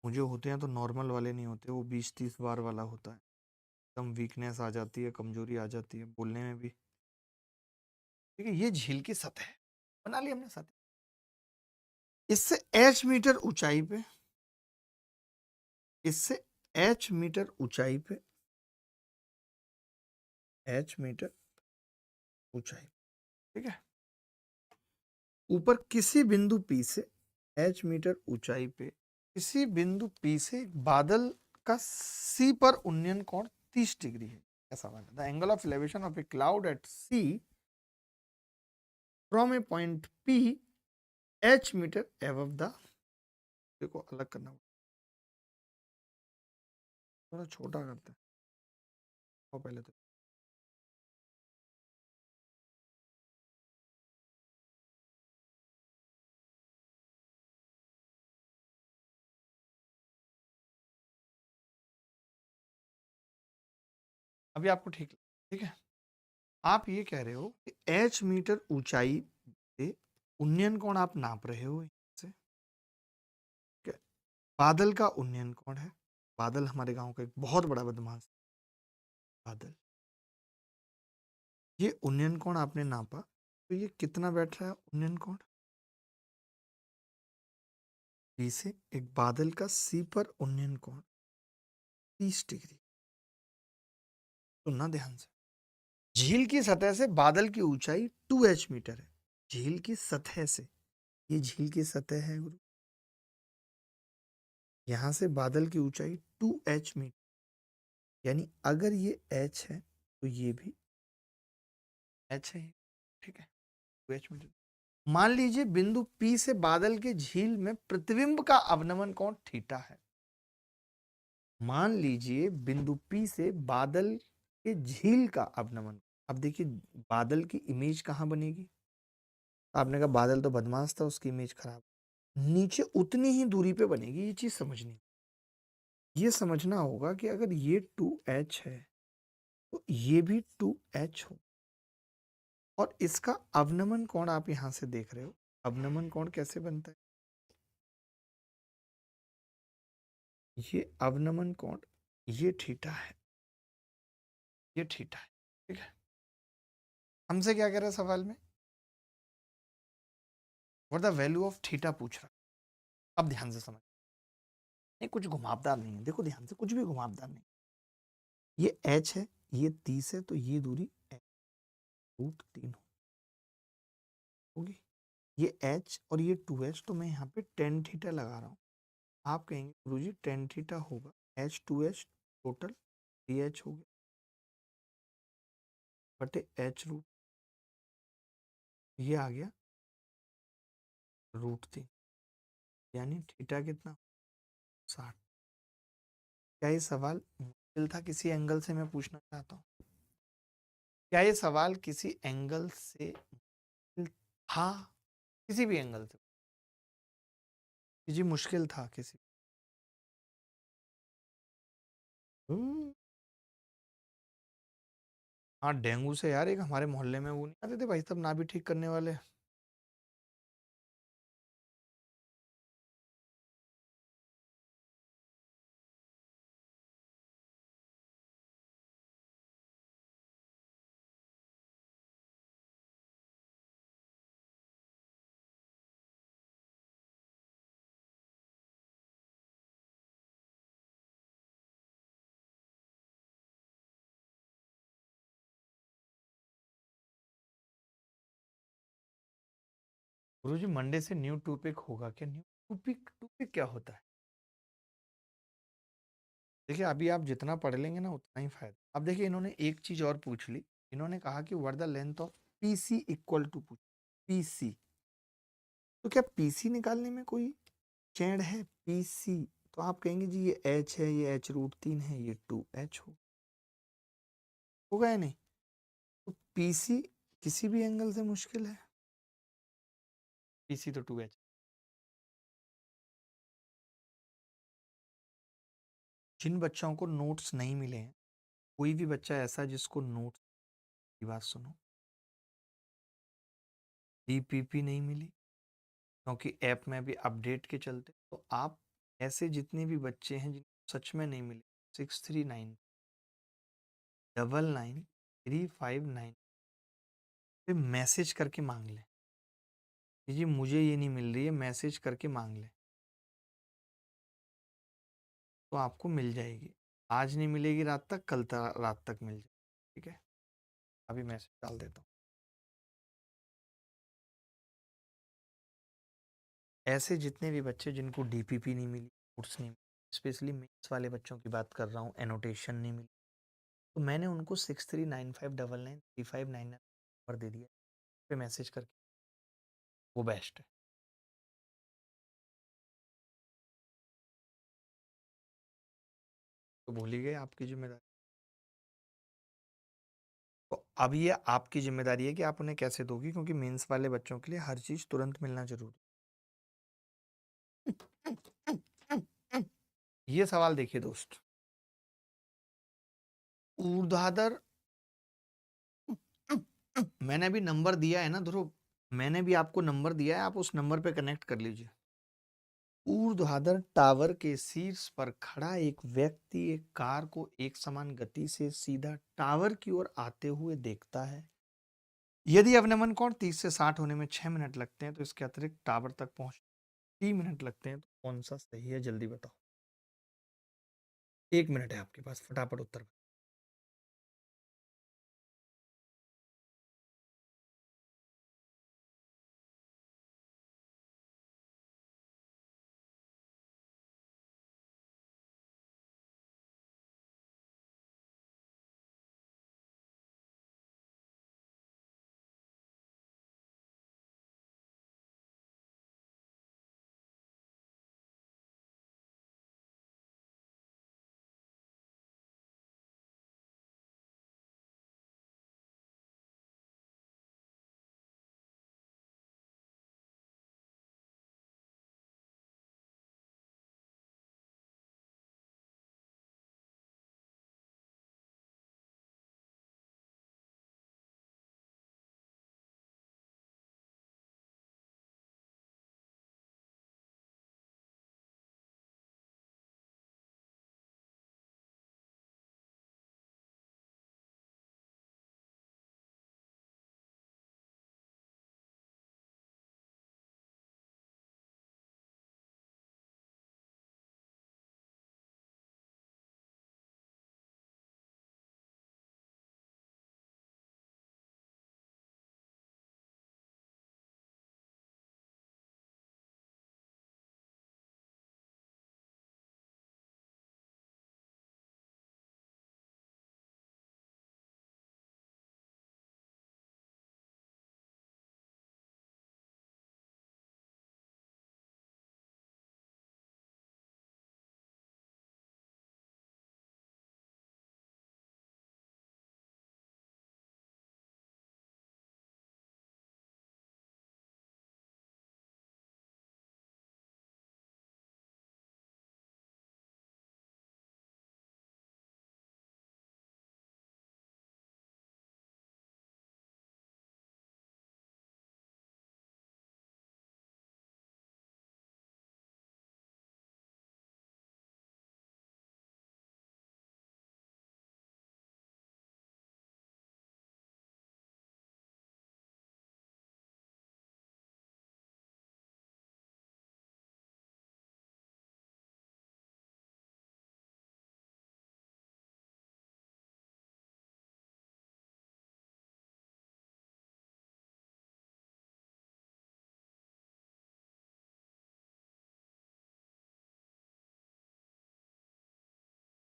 मुझे होते हैं तो नॉर्मल वाले नहीं होते, वो 20-30 बार वाला होता है। एकदम वीकनेस आ जाती है, कमजोरी आ जाती है बोलने में भी। ठीक है, ये झील की सतह है, बना ली हमने सतह। इससे h मीटर ऊंचाई पे, इससे h मीटर ऊंचाई पे, h मीटर ऊंचाई, ठीक है, ऊपर किसी बिंदु P से h मीटर ऊंचाई पे किसी बिंदु P से एक बादल का C पर उन्नयन कोण 30 डिग्री है। ऐसा बना the angle of elevation of a cloud at C from a point P h metre above the, देखो अलग करना थोड़ा छोटा करते हैं और पहले तो अभी आपको ठीक, ठीक है। आप ये कह रहे हो कि h मीटर ऊंचाई से उन्नयन कोण आप नाप रहे हो से, ठीक है? बादल का उन्नयन कोण है, बादल हमारे गांव का एक बहुत बड़ा बदमाश बादल, ये उन्नयन कोण आपने नापा तो ये कितना बैठ रहा है उन्नयन कोण? बी से एक बादल का सी पर उन्नयन कोण 30 डिग्री। सुनना ध्यान से, झील की सतह से बादल की ऊंचाई 2h मीटर है। झील की सतह से, ये झील की सतह है गुरु, यहां से बादल की ऊंचाई 2h मीटर, यानी अगर ये h है तो ये भी h है, ठीक है, 2h मीटर। मान लीजिए बिंदु P से बादल के झील में प्रतिबिंब का अवनमन कोण थीटा है। मान लीजिए बिंदु P से बादल के झील का अवनमन, अब देखिए बादल की इमेज कहां बनेगी? आपने कहा बादल तो बदमाश था, उसकी इमेज खराब, नीचे उतनी ही दूरी पे बनेगी। ये चीज समझनी, ये समझना होगा कि अगर ये 2h है तो ये भी 2h हो, और इसका अवनमन कोण आप यहां से देख रहे हो। अवनमन कोण कैसे बनता है? ये अवनमन कोण, ये थीटा है, ये थीटा है, ठीक है। हमसे क्या कह रहा है सवाल में? What the value of theta पूछ रहा है। अब ध्यान से समझ, नहीं कुछ घुमावदार नहीं है, देखो ध्यान से, कुछ भी घुमावदार नहीं। ये h है, ये 30 है, तो ये दूरी √3 होगी। ये h और ये 2h, तो मैं यहाँ पे tan थीटा लगा रहा हूँ। आप कहेंगे गुरुजी tan थीटा होगा h 2h टोटल 3h हो गया बटे h रूट, ये आ गया √3, यानी थीटा कितना? 60। क्या ये सवाल मुश्किल था? किसी एंगल से मैं पूछना चाहता हूँ, क्या ये सवाल किसी एंगल से मुश्किल था? किसी भी एंगल से जी मुश्किल था किसी? हाँ, डेंगू से यार एक हमारे मोहल्ले में वो नहीं आते थे भाई साहब नाभि ठीक करने वाले? गुरुजी मंडे से न्यू टॉपिक होगा क्या? न्यू टॉपिक, टॉपिक क्या होता है? देखिए अभी आप जितना पढ़ लेंगे ना उतना ही फायदा। अब देखिए इन्होंने एक चीज और पूछ ली, इन्होंने कहा कि what the length of PC equal to, पूछ पीसी, तो क्या पीसी निकालने में कोई चैड़ है? पीसी, तो आप कहेंगे जी ये एच है, ये h√3 है, ये 2h होगा या नहीं? तो पीसी किसी भी एंगल से मुश्किल है, पीसी तो 2h। जिन बच्चों को नोट्स नहीं मिले हैं, कोई भी बच्चा ऐसा जिसको नोट्स ये बात सुनो, डीपीपी नहीं मिली क्योंकि ऐप में भी अपडेट के चलते। तो आप ऐसे जितने भी बच्चे हैं जिनको सच में नहीं मिले, 6395999359 पे मैसेज करके मांग लें कि जी मुझे ये नहीं मिल रही है, मैसेज करके मांग लें तो आपको मिल जाएगी। आज नहीं मिलेगी रात तक, कल रात तक मिल जाएगी। ठीक है, अभी मैसेज डाल देता हूँ। ऐसे जितने भी बच्चे जिनको डीपीपी नहीं मिली, नोट्स नहीं मिली, स्पेशली मेथ्स वाले बच्चों की बात कर रहा हूँ, एनोटेशन नहीं मिली, तो मैंने उनको 6395993599 नंबर दे दिया पे मैसेज करके, वो बेस्ट है। तो भूल ही गए आपकी जिम्मेदारी। तो अब ये आपकी जिम्मेदारी है कि आप उन्हें कैसे दोगी, क्योंकि मेंस वाले बच्चों के लिए हर चीज तुरंत मिलना जरूरी है। ये सवाल देखिए दोस्त, ऊर्ध्वाधर, मैंने अभी नंबर दिया है ना ध्रुव, मैंने भी आपको नंबर दिया है, आप उस नंबर पे कनेक्ट कर लीजिए। ऊर्ध्वाधर टावर के शीर्ष पर खड़ा एक व्यक्ति एक कार को एक समान गति से सीधा टावर की ओर आते हुए देखता है। यदि अवनमन कोण 30 से 60 होने में 6 मिनट लगते हैं तो इसके अतिरिक्त टावर तक पहुंच 3 मिनट लगते हैं, तो कौन सा सही है, जल्दी बताओ। 1 मिनट है आपके पास, फटाफट उत्तर।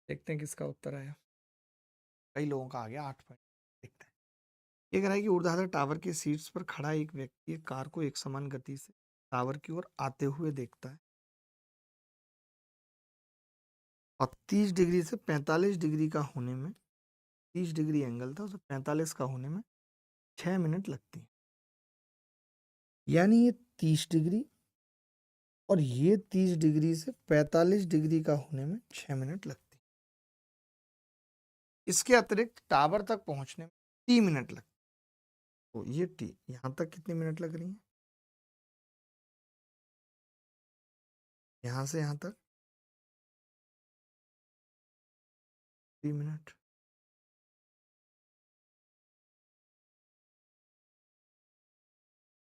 देखते हैं किसका उत्तर आया। कई लोगों का आ गया 8 पॉइंट। देखते हैं। ये कह रहा है कि ऊर्ध्वाधर टावर के सीट्स पर खड़ा एक व्यक्ति एक कार को एक समान गति से टावर की ओर आते हुए देखता है और 30 डिग्री से 45 डिग्री का होने में, 30 डिग्री एंगल था, उसे 45 का होने में 6 मिनट लगती है। यानी ये 30 डिग्री और ये 30 डिग्री से 45 डिग्री का होने में 6 मिनट लगती है। इसके अतिरिक्त टावर तक पहुंचने में टी मिनट लग, तो ये टी यहाँ तक कितने मिनट लग रही हैं, यहाँ से यहाँ तक 3 मिनट।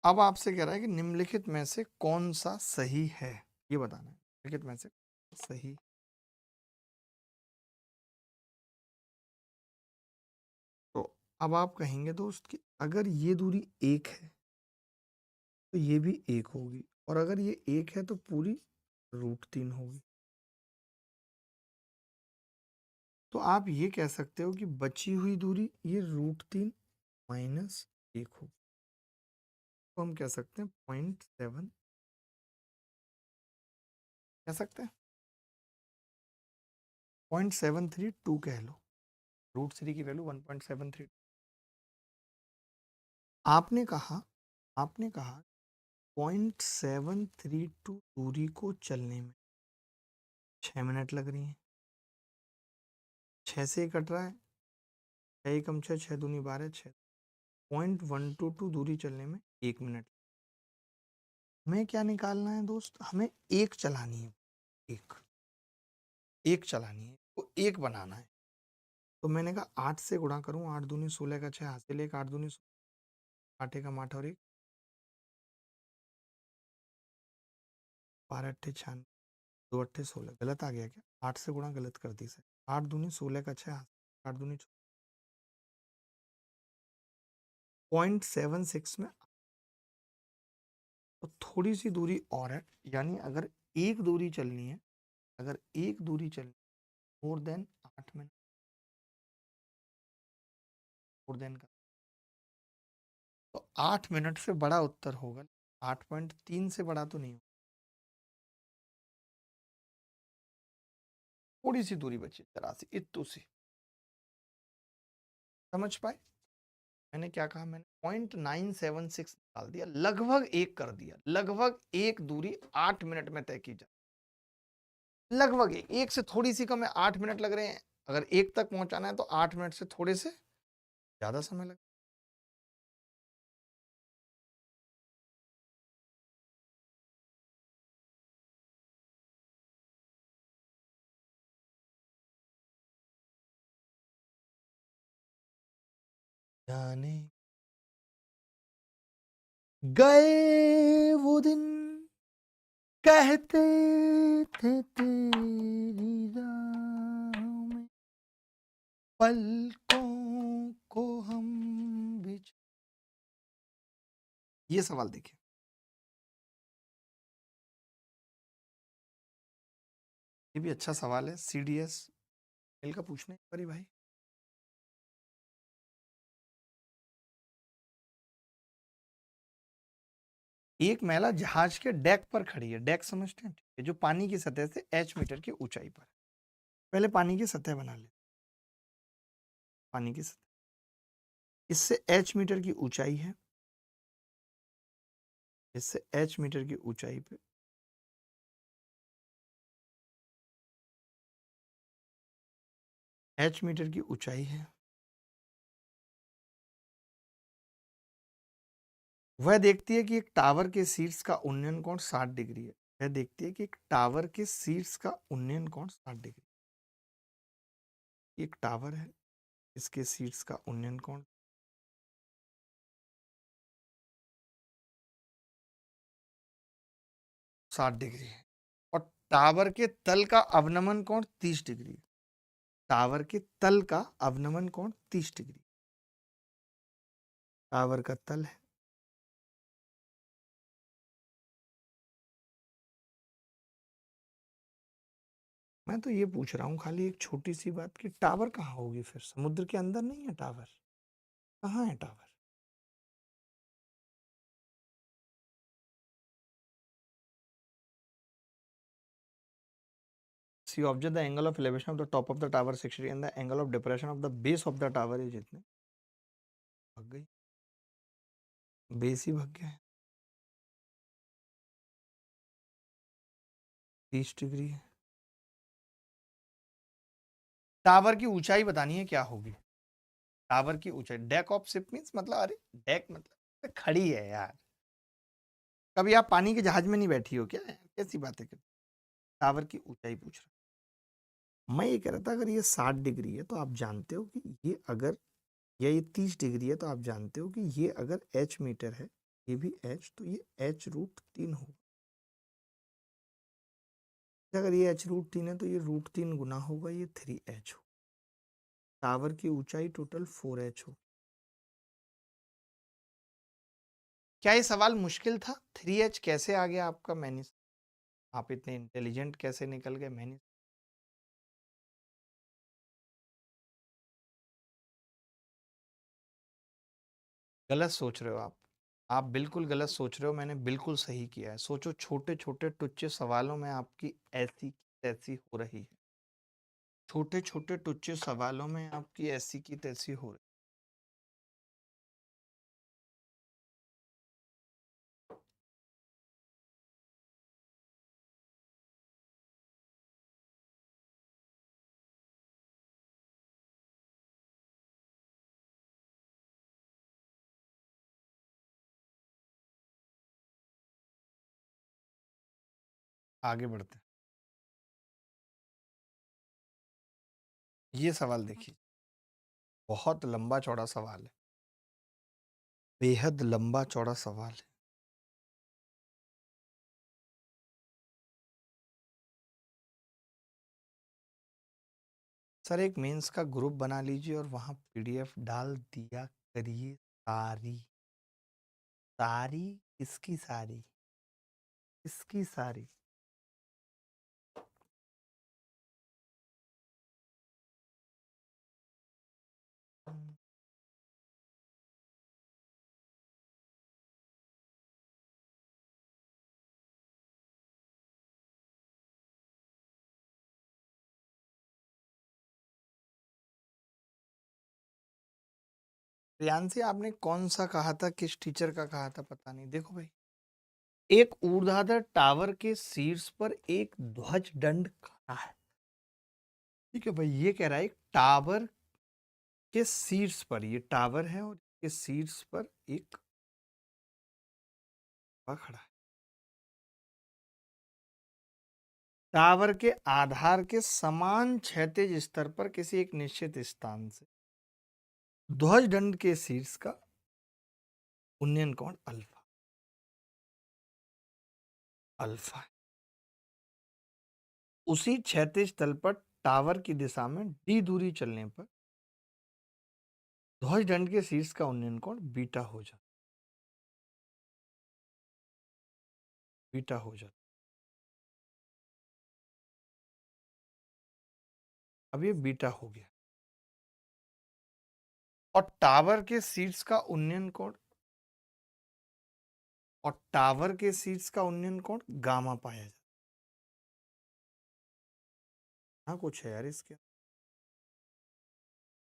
अब आपसे कह रहा है कि निम्नलिखित में से कौन सा सही है, ये बताना है, निम्नलिखित में से सही। तो अब आप कहेंगे दोस्त कि अगर ये दूरी 1 है तो ये भी 1 होगी, और अगर ये 1 है तो पूरी √3 होगी। तो आप ये कह सकते हो कि बची हुई दूरी ये √3 माइनस 1 होगी। तो हम कह सकते हैं 0.7, कह सकते हैं 0.732 कह लो, √3 की वैल्यू 1.73। आपने कहा 0.732 दूरी को चलने में 6 मिनट लग रही हैं, 6 से ही कट रहा है, 6 एकम 6, 6 दूनी 12, 6, 0.122 दूरी चलने में 1 मिनट। हमें क्या निकालना है दोस्त, हमें एक चलानी है, एक चलानी है, तो एक बनाना है। तो मैंने कहा 8 से गुणा करूं, 8 दूनी 16 का 6 हासिल, 1 8 दूनी 8 एकम 8 और 1 12 अट्ठे 96, 2 अट्ठे 16, गलत आ गया क्या, 8 से गुणा गलत कर दी सर, 8 दूनी 16 का 6 हासिल, 8 दूनी 0.76 में। तो थोड़ी सी दूरी और है, यानी अगर एक दूरी चलनी है, अगर एक दूरी चलनी more than 8 minute, more than का, तो 8 मिनट से बड़ा उत्तर होगा, 8.3 से बड़ा तो नहीं होगा। थोड़ी सी दूरी बची, जरा सी, इतू सी, समझ पाए। मैंने क्या कहा, मैंने 0.976 डाल दिया, लगभग एक कर दिया, लगभग एक दूरी 8 मिनट में तय की जाए, लगभग एक से थोड़ी सी कम है, 8 मिनट लग रहे हैं, अगर एक तक पहुंचाना है तो 8 मिनट से थोड़े से ज्यादा समय लगे। जाने गए वो दिन कहते थे तेरी राहों में पलकों को हम बिछ, ये सवाल देखिए, ये भी अच्छा सवाल है, CDS एल का पूछने परी भाई। एक महिला जहाज के डेक पर खड़ी है, डेक समझते हैं, ठीक है, जो पानी की सतह से h मीटर की ऊंचाई पर। पहले पानी की सतह बना ले, पानी की सतह, इससे h मीटर की ऊंचाई है, इससे h मीटर की ऊंचाई पे h मीटर की ऊंचाई है, वह देखती है कि एक टावर के शीर्ष का उन्नयन कोण 60 डिग्री है, वह देखती है कि एक टावर के शीर्ष का उन्नयन कोण 60 डिग्री, एक टावर है, इसके शीर्ष का उन्नयन कोण 60 डिग्री है, और टावर के तल का अवनमन कोण 30 डिग्री, टावर के तल का अवनमन कोण 30 डिग्री, टावर का तल है, मैं तो ये पूछ रहा हूँ खाली एक छोटी सी बात कि टावर कहाँ होगी, फिर समुद्र के अंदर नहीं है टावर, कहाँ है tower. See observe the angle of elevation of the top of the tower 60 and the angle of depression of the base of the tower is इतने, भाग गई, बेस ही भाग गया है, 30 डिग्री है। टावर की ऊंचाई बतानी है क्या होगी, टावर की ऊंचाई, डेक ऑफ शिप मीन्स मतलब अरे डेक मतलब खड़ी है यार। कभी आप पानी के जहाज में नहीं बैठी हो क्या? कैसी बातें कर, टावर की ऊंचाई पूछ रहा। मैं ये कह रहा था अगर ये 60 डिग्री है तो आप जानते हो कि ये अगर, या ये 30 डिग्री है तो आप जानते हो कि ये अगर h मीटर है, ये भी h, तो ये h√3 होगा। अगर ये h√3 है तो ये √3 गुना होगा, ये 3h हो। टावर की ऊंचाई टोटल 4h हो। क्या ये सवाल मुश्किल था? 3h कैसे आ गया आपका मैनिस? आप इतने इंटेलिजेंट कैसे निकल गए मैनिस? गलत सोच रहे हो आप। आप बिल्कुल गलत सोच रहे हो, मैंने बिल्कुल सही किया है। सोचो, छोटे छोटे टुच्चे सवालों में आपकी ऐसी की तैसी हो रही है। छोटे छोटे टुच्चे सवालों में आपकी ऐसी की तैसी हो रही है। आगे बढ़ते हैं। ये सवाल देखिए, बहुत लंबा चौड़ा सवाल है, बेहद लंबा चौड़ा सवाल है। सर एक मेंस का ग्रुप बना लीजिए और वहां पीडीएफ डाल दिया करिए। सारी सारी किसकी सारी? किसकी सारी? प्रियांशी आपने कौन सा कहा था, किस टीचर का कहा था पता नहीं। देखो भाई, एक ऊर्ध्वाधर टावर के शीर्ष पर एक ध्वज दंड खड़ा है। ठीक है भाई, ये कह रहा है एक टावर के शीर्ष पर, ये टावर है और इसके शीर्ष पर एक खड़ा है। टावर के आधार के समान क्षैतिज स्तर पर किसी एक निश्चित स्थान से ध्वज दंड के शीर्ष का उन्नयन कोण अल्फा, अल्फा है। उसी क्षैतिज तल पर टावर की दिशा में d दूरी चलने पर ध्वज दंड के शीर्ष का उन्नयन कोण बीटा हो जाता, बीटा हो जाता। अब ये बीटा हो गया और टावर के शीर्ष का उन्नयन कोण, और टावर के शीर्ष का उन्नयन कोण गामा पाया जाता। हाँ कुछ है यार इसके।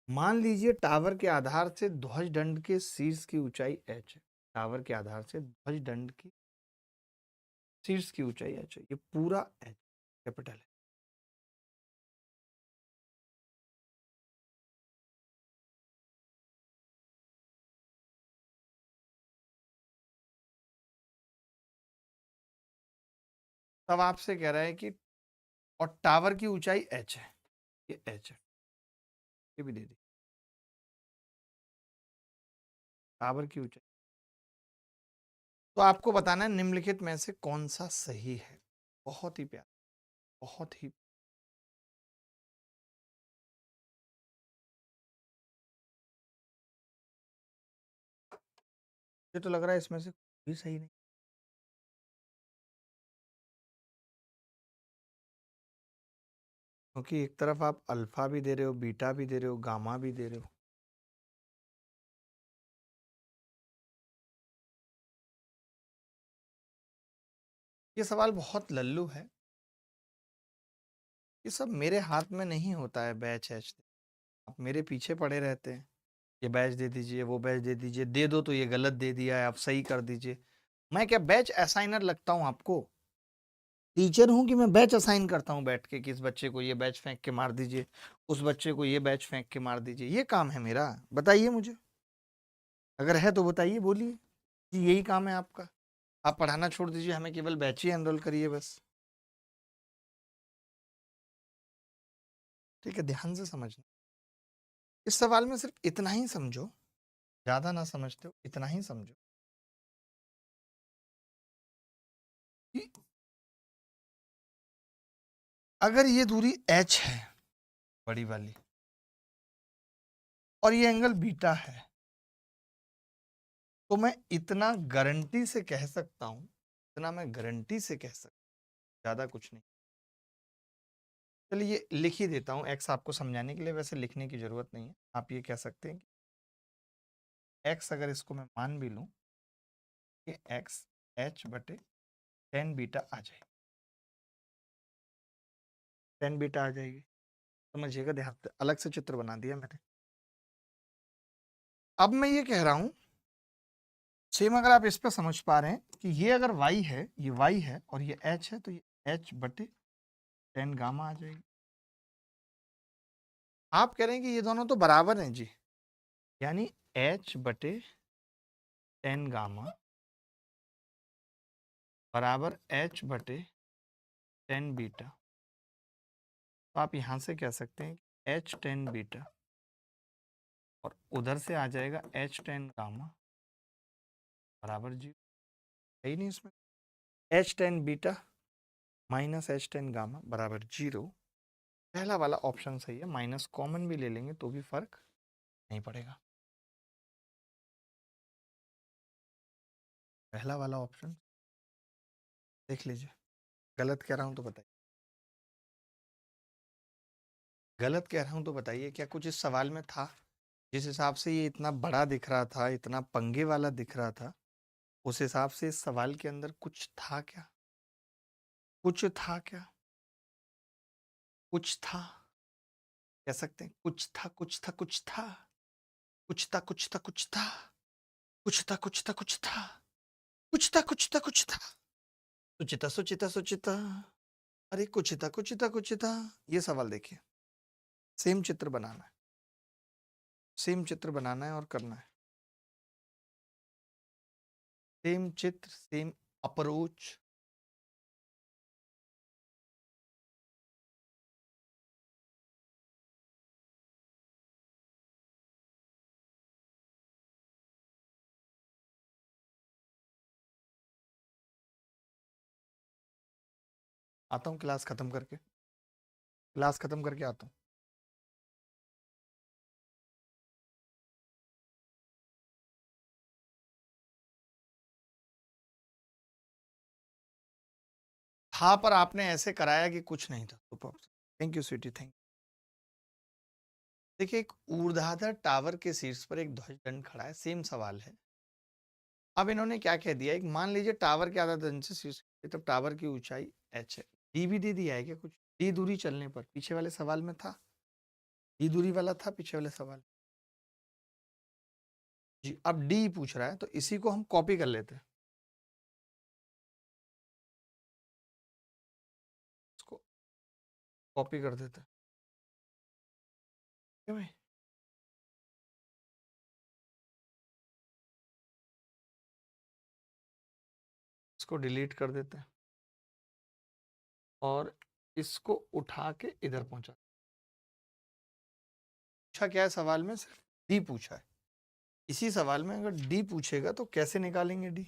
मान लीजिए टावर के आधार से ध्वज दंड के शीर्ष की ऊंचाई h है। टावर के आधार से ध्वज दंड की शीर्ष की ऊंचाई h है। ये पूरा h कैपिटल है। तब आपसे कह रहा है कि और टावर की ऊंचाई h है, ये h है, ये भी दे दी टावर की ऊंचाई। तो आपको बताना है निम्नलिखित में से कौन सा सही है। बहुत ही प्यार, बहुत ही। मुझे तो लग रहा है इसमें से भी सही नहीं, क्योंकि एक तरफ आप अल्फा भी दे रहे हो, बीटा भी दे रहे हो, गामा भी दे रहे हो। ये सवाल बहुत लल्लू है। ये सब मेरे हाथ में नहीं होता है बैच एच। आप मेरे पीछे पड़े रहते हैं, ये बैच दे दीजिए, वो बैच दे दीजिए, दे दो तो ये गलत दे दिया है, आप सही कर दीजिए। मैं क्या बैच असाइनर लगता हूँ आपको? टीचर हूँ कि मैं बैच असाइन करता हूँ बैठ के कि इस बच्चे को ये बैच फेंक के मार दीजिए, उस बच्चे को ये बैच फेंक के मार दीजिए, ये काम है मेरा? बताइए मुझे, अगर है तो बताइए, बोलिए कि यही काम है आपका। आप पढ़ाना छोड़ दीजिए, हमें केवल बैच ही एनरोल करिए बस। ठीक है, ध्यान से समझना। इस सवाल में सिर्फ इतना ही समझो, ज्यादा ना समझते हो, इतना ही समझो कि अगर ये दूरी h है बड़ी वाली और ये एंगल बीटा है, तो मैं इतना गारंटी से कह सकता हूं, इतना मैं गारंटी से कह सकता हूं, ज्यादा कुछ नहीं। चलिए ये लिख ही देता हूं x आपको समझाने के लिए, वैसे लिखने की जरूरत नहीं है। आप ये कह सकते हैं कि x, अगर इसको मैं मान भी लूं कि x h बटे टेन बीटा आ जाएगी, टेन बीटा आ जाएगी। समझिएगा, ध्यान से, अलग से चित्र बना दिया मैंने। अब मैं ये कह रहा हूं, सेम अगर आप इस पे समझ पा रहे हैं कि ये अगर y है, ये y है और ये h है, तो ये h बटे टेन गामा आ जाएगी। आप कह रहे हैं कि ये दोनों तो बराबर हैं जी, यानी h बटे टेन गामा बराबर h बटे टेन बीटा। तो आप यहां से कह सकते हैं कि h टेन बीटा और उधर से आ जाएगा h टेन गामा बराबर जी, है ही नहीं इसमें। h tan beta minus h ten gamma बराबर जीरो। पहला वाला ऑप्शन सही है, माइनस कॉमन भी ले लेंगे तो भी फर्क नहीं पड़ेगा। पहला वाला ऑप्शन देख लीजिए। गलत कह रहा हूं तो बताइए, गलत कह रहा हूं तो बताइए, क्या कुछ इस सवाल में था? जिस हिसाब से ये इतना बड़ा दिख रहा था, इतना पंगे वाला दिख रहा था, उस हिसाब से इस सवाल के अंदर कुछ था क्या? कुछ था क्या? कुछ था, कह सकते हैं कुछ था, कुछ था, कुछ था, कुछ था, कुछ था, कुछ था, कुछ था, कुछ था, कुछ था, कुछ था, कुछ था, कुछ था, सुचिता सुचिता सुचिता, अरे कुछ था, कुछ था, कुछ था। ये सवाल देखिए, सेम चित्र बनाना है, सेम चित्र बनाना है और करना है, सेम चित्र, सेम अप्रोच। आता हूँ क्लास खत्म करके, क्लास खत्म करके आता हूँ। हाँ, पर आपने ऐसे कराया कि कुछ नहीं था। Thank you sweetie, thank. देखिए, एक ऊर्ध्वाधर टावर के शीर्ष पर एक ध्वजदंड खड़ा है, सेम सवाल है। अब इन्होंने क्या कह दिया, एक मान लीजिए टावर के आधा दंड से शीर्ष, तब टावर की ऊंचाई h है। डी भी दे दिया है क्या कुछ? डी दूरी चलने पर, पीछे वाले सवाल में था, डी दूरी वाला था पीछे वाले सवाल जी। अब डी पूछ रहा है तो इसी को हम कॉपी कर लेते हैं, इसको कॉपी कर देते हैं, ठीक है भाई। इसको डिलीट कर देते हैं और इसको उठा के इधर पहुंचा। पूछा क्या है सवाल में? सिर्फ डी पूछा है। इसी सवाल में अगर डी पूछेगा तो कैसे निकालेंगे डी?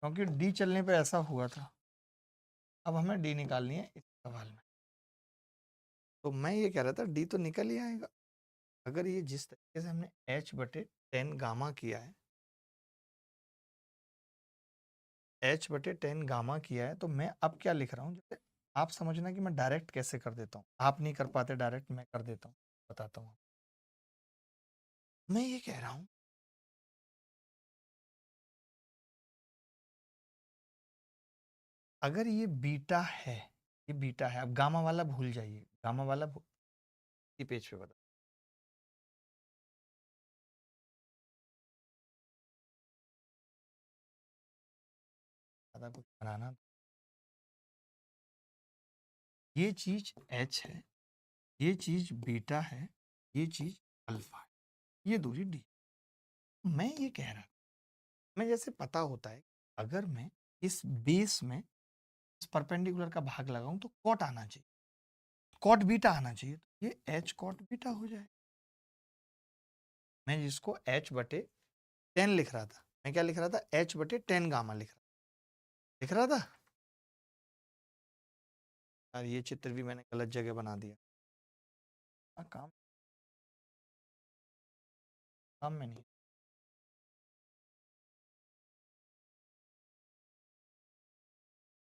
क्योंकि डी चलने पे ऐसा हुआ था। अब हमें डी निकालनी है इस सवाल में। तो मैं ये कह रहा था डी तो निकल ही आएगा। अगर ये जिस तरीके से हमने h बटे टेन गामा किया है, h बटे टेन गामा किया है, तो मैं अब क्या लिख रहा हूँ, जैसे आप समझना कि मैं डायरेक्ट कैसे कर देता हूँ। आप नहीं कर पाते डायरेक्ट, मैं कर देता हूँ, बताता हूँ। मैं ये कह रहा हूँ, अगर ये बीटा है, ये बीटा है, अब गामा वाला भूल जाइए, गामा वाला पेज पे बता। था कुछ बनाना था। ये चीज एच है, ये चीज बीटा है, ये चीज अल्फा है, ये दूरी डी। मैं ये कह रहा, मैं जैसे पता होता है अगर मैं इस बेस में इस परपेंडिकुलर का भाग लगाऊं तो कॉट आना चाहिए, कॉट बीटा आना चाहिए, तो ये एच कॉट बीटा हो जाए। मैं जिसको एच बटे 10 लिख रहा था, मैं क्या लिख रहा था, एच बटे 10 गामा लिख रहा था। यार ये चित्र भी मैंने गलत जगह बना दिया। काम काम में नहीं,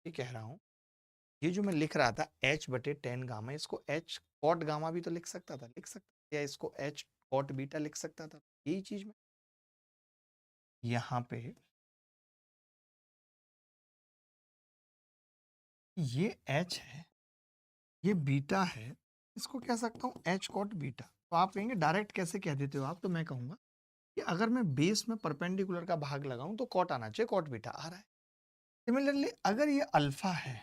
ये कह रहा हूँ, ये जो मैं लिख रहा था एच बटे 10 गामा, इसको एच कॉट गामा भी तो लिख सकता था, या इसको एच कॉट बीटा लिख सकता था। यही चीज में यहाँ पे ये एच है, ये बीटा है, इसको कह सकता हूँ एच कॉट बीटा। तो आप कहेंगे डायरेक्ट कैसे कह देते हो आप, तो मैं कहूंगा कि अगर मैं बेस में परपेंडिकुलर का भाग लगाऊं तो कॉट आना चाहिए, कॉट बीटा आ रहा है। सिमिलरली अगर ये अल्फा है,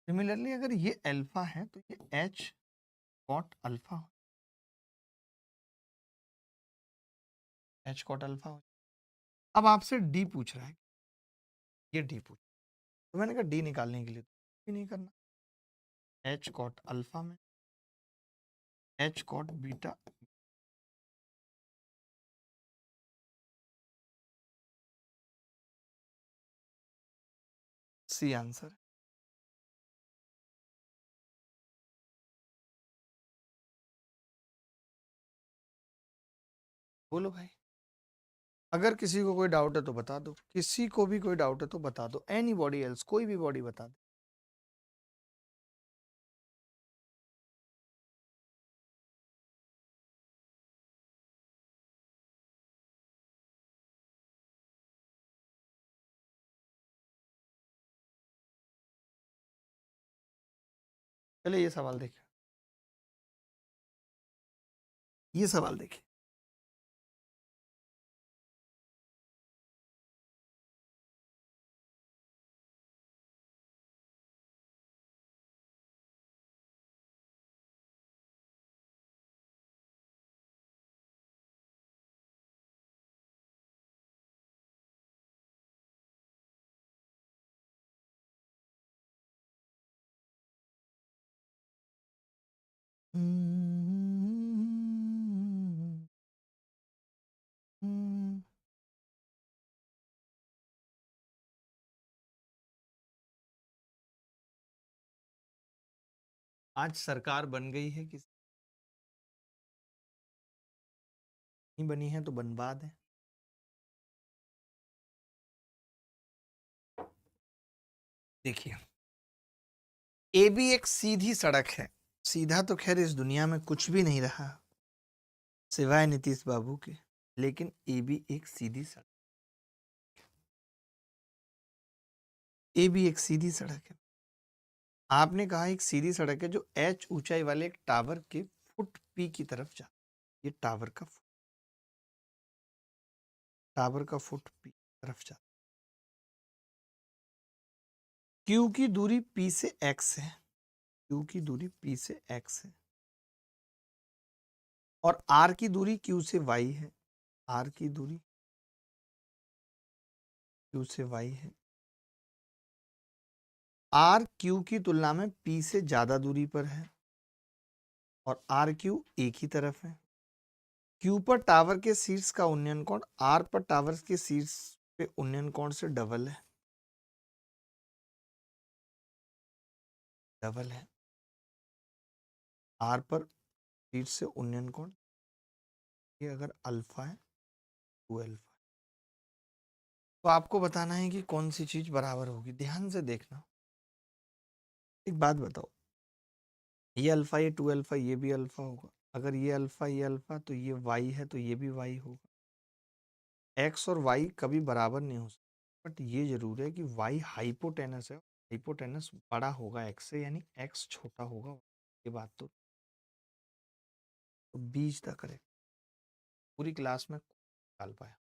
सिमिलरली अगर ये अल्फा है तो ये h cot alpha, h cot alpha हो। अब आपसे डी पूछ रहा है, ये डी पूछ, तो मैंने कहा डी निकालने के लिए तो नहीं करना, एच कॉट अल्फा में h cot beta, C answer. बोलो भाई, अगर किसी को कोई डाउट है तो बता दो, किसी को भी कोई डाउट है तो बता दो, एनी बॉडी एल्स, कोई भी बॉडी बता दो। चलिए ये सवाल देखिए, ये सवाल देखिए, आज सरकार बन गई है, किसी नहीं बनी है तो बर्बाद है। देखिए, ए भी एक सीधी सड़क है, सीधा तो खैर इस दुनिया में कुछ भी नहीं रहा सिवाय नीतीश बाबू के, लेकिन ए भी एक सीधी सड़क, ए भी एक सीधी सड़क है। आपने कहा एक सीधी सड़क है जो एच ऊंचाई वाले एक टावर के फुट पी की तरफ जा, ये टावर का फुट पी तरफ जा, क्यू की दूरी पी से एक्स है, क्यू की दूरी पी से एक्स है, और आर की दूरी क्यू से वाई है, आर की दूरी क्यू से वाई है। आर क्यू की तुलना में पी से ज्यादा दूरी पर है, और आर क्यू एक ही तरफ है। क्यू पर टावर के शीर्ष का उन्नयन कोण आर पर टावर के शीर्ष पे उन्नयन कोण से डबल है, डबल है। आर पर शीर्ष से उन्नयन कोण, ये अगर अल्फा है टू अल्फा, तो आपको बताना है कि कौन सी चीज बराबर होगी। ध्यान से देखना, एक बात बताओ, ये अल्फा ये टू अल्फा, ये भी अल्फा होगा, अगर ये अल्फा तो ये वाई है तो ये भी वाई होगा। एक्स और वाई कभी बराबर नहीं हो सकते, बट ये जरूर है कि वाई हाइपोटेनस है, हाइपोटेनस बड़ा होगा एक्स से, यानी एक्स छोटा होगा, ये बात तो बीच तक करेक्ट, पूरी क्लास में डाल पाया।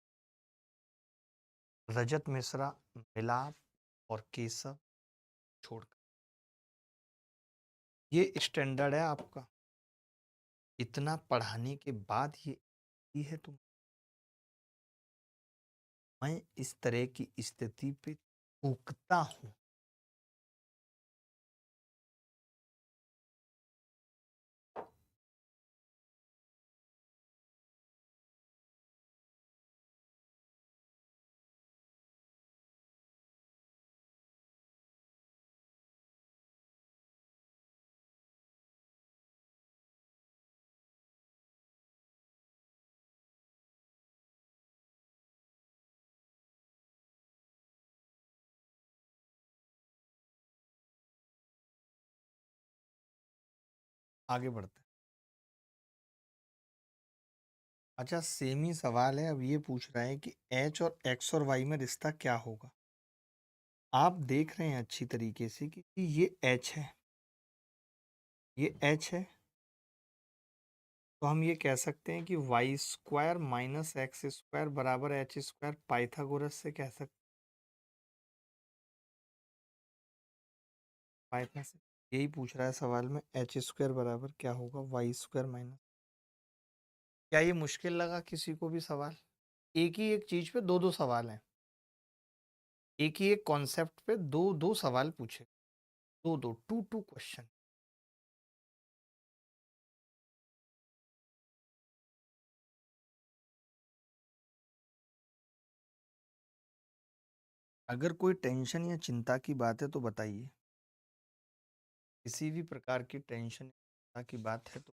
रजत मिश्रा मिलाप और केशव छोड़कर। ये स्टैंडर्ड है आपका। इतना पढ़ाने के बाद ये है तुम। मैं इस तरह की स्थिति पे टूकता हूं। आगे बढ़ते हैं। अच्छा, सेम ही सवाल है। अब ये पूछ रहा है कि एच और एक्स और वाई में रिश्ता क्या होगा। आप देख रहे हैं अच्छी तरीके से कि ये एच है, ये एच है। तो हम ये कह सकते हैं कि y square minus x square बराबर एच स्क्वायर, पाइथागोरस से कह सकते हैं। पाइथा से यही पूछ रहा है सवाल में, एच स्क्वायर बराबर क्या होगा वाई स्क्वायर माइनस। क्या ये मुश्किल लगा किसी को भी सवाल? एक ही एक चीज पे दो दो सवाल हैं। एक ही एक कॉन्सेप्ट पे दो दो सवाल पूछे, दो दो टू टू क्वेश्चन। अगर कोई टेंशन या चिंता की बात है तो बताइए। किसी भी प्रकार की टेंशन या चिंता की बात है तो।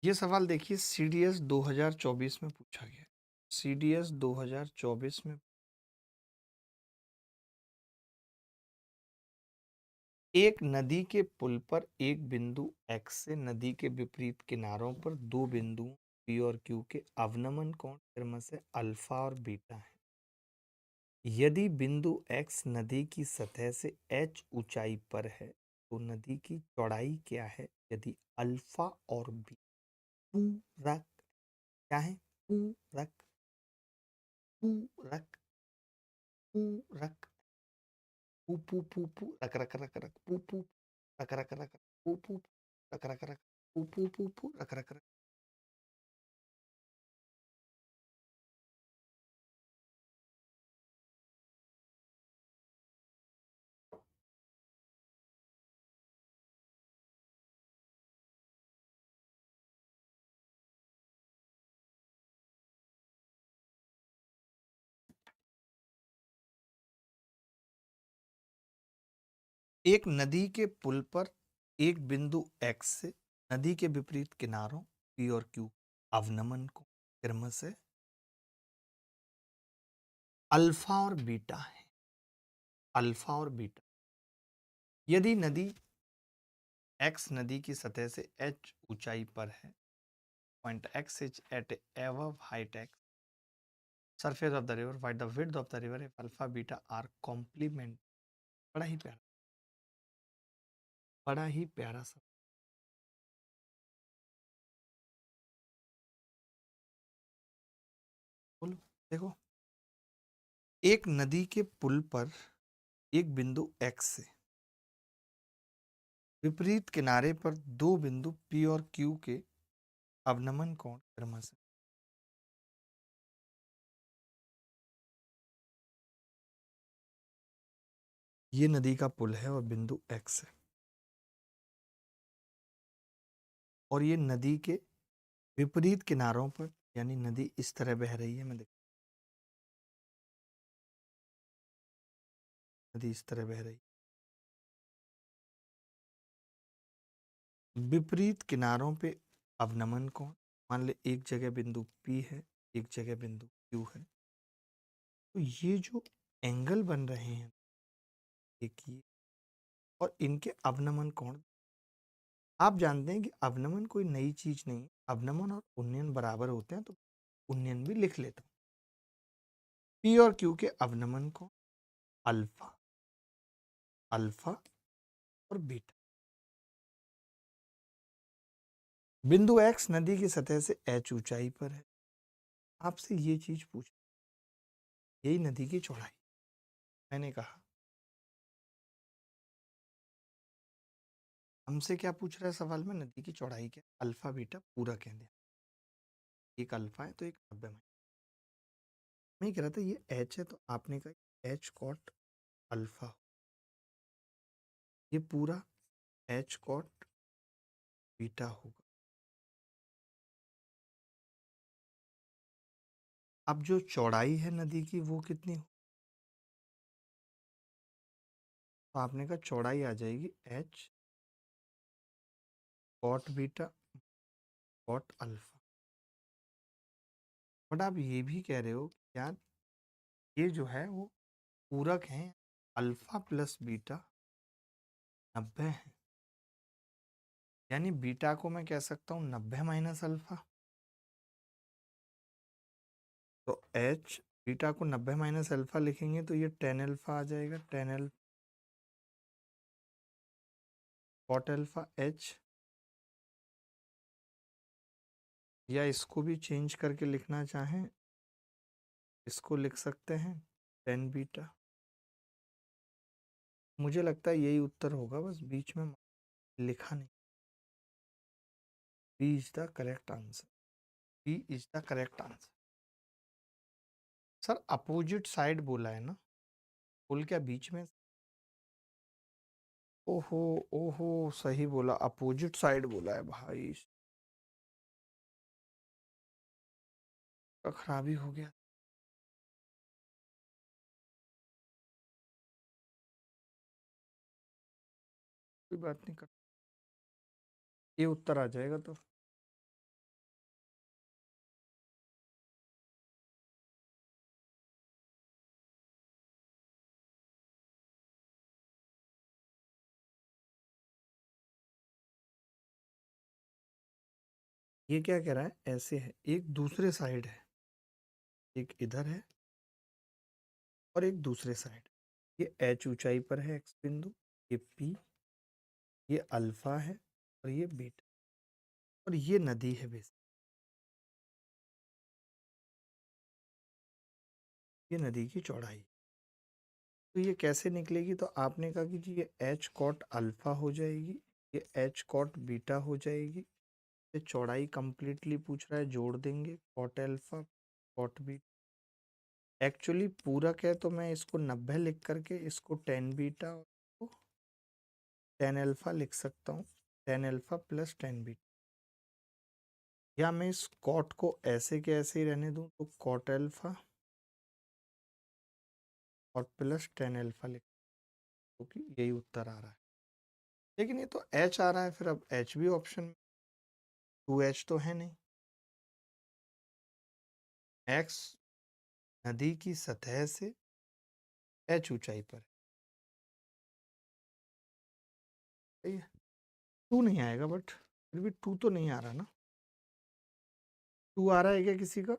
ये सवाल देखिए, सीडीएस 2024 में पूछा गया। सीडीएस 2024 में एक नदी के पुल पर एक बिंदु एक्स से नदी के विपरीत किनारों पर दो बिंदुओं पी और क्यू के अवनमन कोण क्रमशः से अल्फा और बीटा है। यदि बिंदु एक्स नदी की सतह से एच ऊंचाई पर है तो नदी की चौड़ाई क्या है यदि अल्फा और बी पूरक। क्या है? पूरक। पूरक। पूरक। पू पू पू पू रक रक रक रक पू पू रक रक रक पू पू रक रक रक पू पू पू पू रक रक रक। एक नदी के पुल पर एक बिंदु एक्स से नदी के विपरीत किनारों पी और क्यू अवनमन को क्रम से अल्फा और बीटा है। अल्फा और बीटा। यदि नदी एक्स नदी की सतह से एच ऊंचाई पर है, पॉइंट एक्स इज एट एव height x surface of the river, find the width of the river if alpha beta are complement। बड़ा ही प्यारा, बड़ा ही प्यारा सा। बोलो। देखो, एक नदी के पुल पर एक बिंदु एक्स से विपरीत किनारे पर दो बिंदु पी और क्यू के अवनमन कोण क्रमशः। ये नदी का पुल है और बिंदु एक्स है, और ये नदी के विपरीत किनारों पर, यानी नदी इस तरह बह रही है। मैं देख, नदी इस तरह बह रही, विपरीत किनारों पे अवनमन कोण। मान ले एक जगह बिंदु P है, एक जगह बिंदु Q है, तो ये जो एंगल बन रहे हैं देखिए, और इनके अवनमन कोण। आप जानते हैं कि अवनमन कोई नई चीज नहीं है। अवनमन और उन्नयन बराबर होते हैं, तो उन्नयन भी लिख लेता हूं। P और Q के अवनमन कोण अल्फा, अल्फा और बीटा। बिंदु एक्स नदी की सतह से एच ऊंचाई पर है। आपसे ये चीज पूछ, यही नदी की चौड़ाई। मैंने कहा हमसे क्या पूछ रहा है सवाल में, नदी की चौड़ाई क्या, अल्फा बीटा पूरा कह दिया। एक अल्फा है तो एक 90 में। मैं कह रहा था ये एच है तो आपने कहा एच कॉट अल्फा, ये पूरा एच कॉट बीटा होगा। अब जो चौड़ाई है नदी की वो कितनी हो, तो आपने कहा चौड़ाई आ जाएगी h cot beta cot alpha. But आप ये भी कह रहे हो कि यार ये जो है वो पूरक है, अल्फा प्लस बीटा 90 है, यानी बीटा को मैं कह सकता हूँ 90 माइनस अल्फा। तो एच बीटा को 90 माइनस अल्फा लिखेंगे तो ये 10 अल्फा आ जाएगा, 10 अल्फा कॉट अल्फा एच। या इसको भी चेंज करके लिखना चाहें, इसको लिख सकते हैं 10 बीटा। मुझे लगता है यही उत्तर होगा, बस बीच में लिखा नहीं। B is the correct answer, B is the correct answer. Sir opposite side बोला है ना, बोल क्या बीच में, ओहो ओहो सही बोला, अपोजिट साइड बोला है भाई, का खराबी हो गया। कोई बात नहीं कर, ये उत्तर आ जाएगा तो। ये क्या कह रहा है, ऐसे है, एक दूसरे साइड है, एक इधर है और एक दूसरे साइड। ये एच ऊंचाई पर है एक्स बिंदु, ये पी, ये अल्फा है और ये बीटा, और ये नदी है बेस, ये नदी की चौड़ाई। तो ये कैसे निकलेगी, तो आपने कहा कि जी ये एच कॉट अल्फा हो जाएगी, ये एच कॉट बीटा हो जाएगी। ये चौड़ाई कंप्लीटली पूछ रहा है, जोड़ देंगे cot alpha cot beta. Actually पूरक है तो मैं इसको 90 लिख करके इसको 10 बीटा और 10 अल्फा लिख सकता हूँ, 10 अल्फा प्लस 10 बीटा। या मैं इस कॉट को ऐसे के ऐसे ही रहने दूं तो कॉट अल्फा और प्लस 10 अल्फा लिख, क्योंकि यही उत्तर आ रहा है। लेकिन ये तो एच आ रहा है, फिर अब एच भी ऑप्शन में, 2h तो है नहीं। एक्स नदी की सतह से एच ऊंचाई पर है, सही है। 2 नहीं आएगा, बट फिर भी 2 तो नहीं आ रहा ना। 2 आ रहा है क्या किसी का,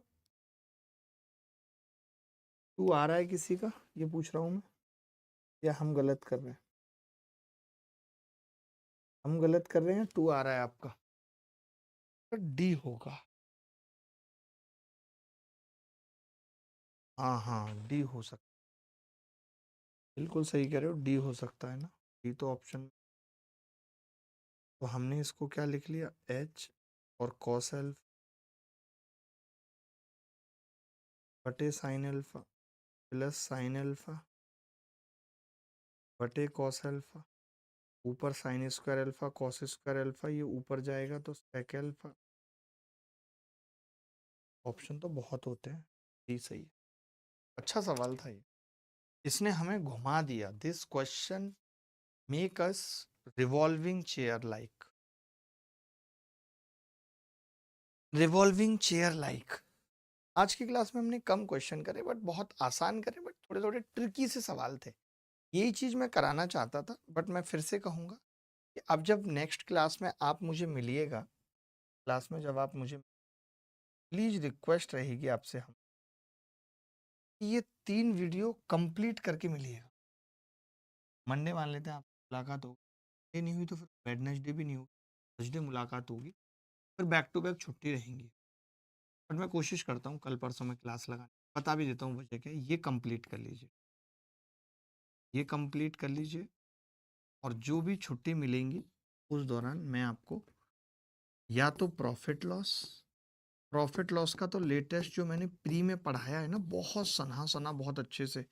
2 आ रहा है किसी का, ये पूछ रहा हूँ मैं, या हम गलत कर रहे हैं, हम गलत कर रहे हैं, 2 आ रहा है आपका, तो डी होगा। हाँ हाँ डी हो सकता, बिल्कुल सही कह रहे हो, डी हो सकता है ना, डी तो ऑप्शन। तो हमने इसको क्या लिख लिया, एच और कॉस एल्फा बटे sine alpha plus sine alpha बटे कॉस अल्फा, ऊपर sine square alpha cos square alpha, ये ऊपर जाएगा तो सेक अल्फा। ऑप्शन तो बहुत होते हैं, जी सही है। अच्छा सवाल था ये, इसने हमें घुमा दिया। This question make us revolving chair like, revolving chair like. आज की क्लास में हमने कम क्वेश्चन करे, बट बहुत आसान करे, बट थोड़े थोड़े ट्रिकी से सवाल थे। यही चीज़ मैं कराना चाहता था, बट मैं फिर से कहूँगा कि अब जब नेक्स्ट क्लास में आप मुझे मिलिएगा, क्लास में जब आप मुझे, प्लीज़ रिक्वेस्ट रहेगी आपसे हम कि ये 3 वीडियो कंप्लीट करके मिलिएगा। मंडे मान लेते हैं आप मुलाकात होगी, ये नहीं हुई तो फिर वेडनेसडे भी नहीं होगी, थर्सडे मुलाकात होगी, फिर बैक टू बैक छुट्टी रहेंगी। बट मैं कोशिश करता हूँ कल परसों में क्लास लगाने बता भी देता हूँ वजह क्या है। ये कंप्लीट कर लीजिए, ये कंप्लीट कर लीजिए, और जो भी छुट्टी मिलेंगी उस दौरान मैं आपको या तो प्रॉफिट लॉस का तो लेटेस्ट जो मैंने प्री में पढ़ाया है ना, बहुत सना सना बहुत अच्छे से,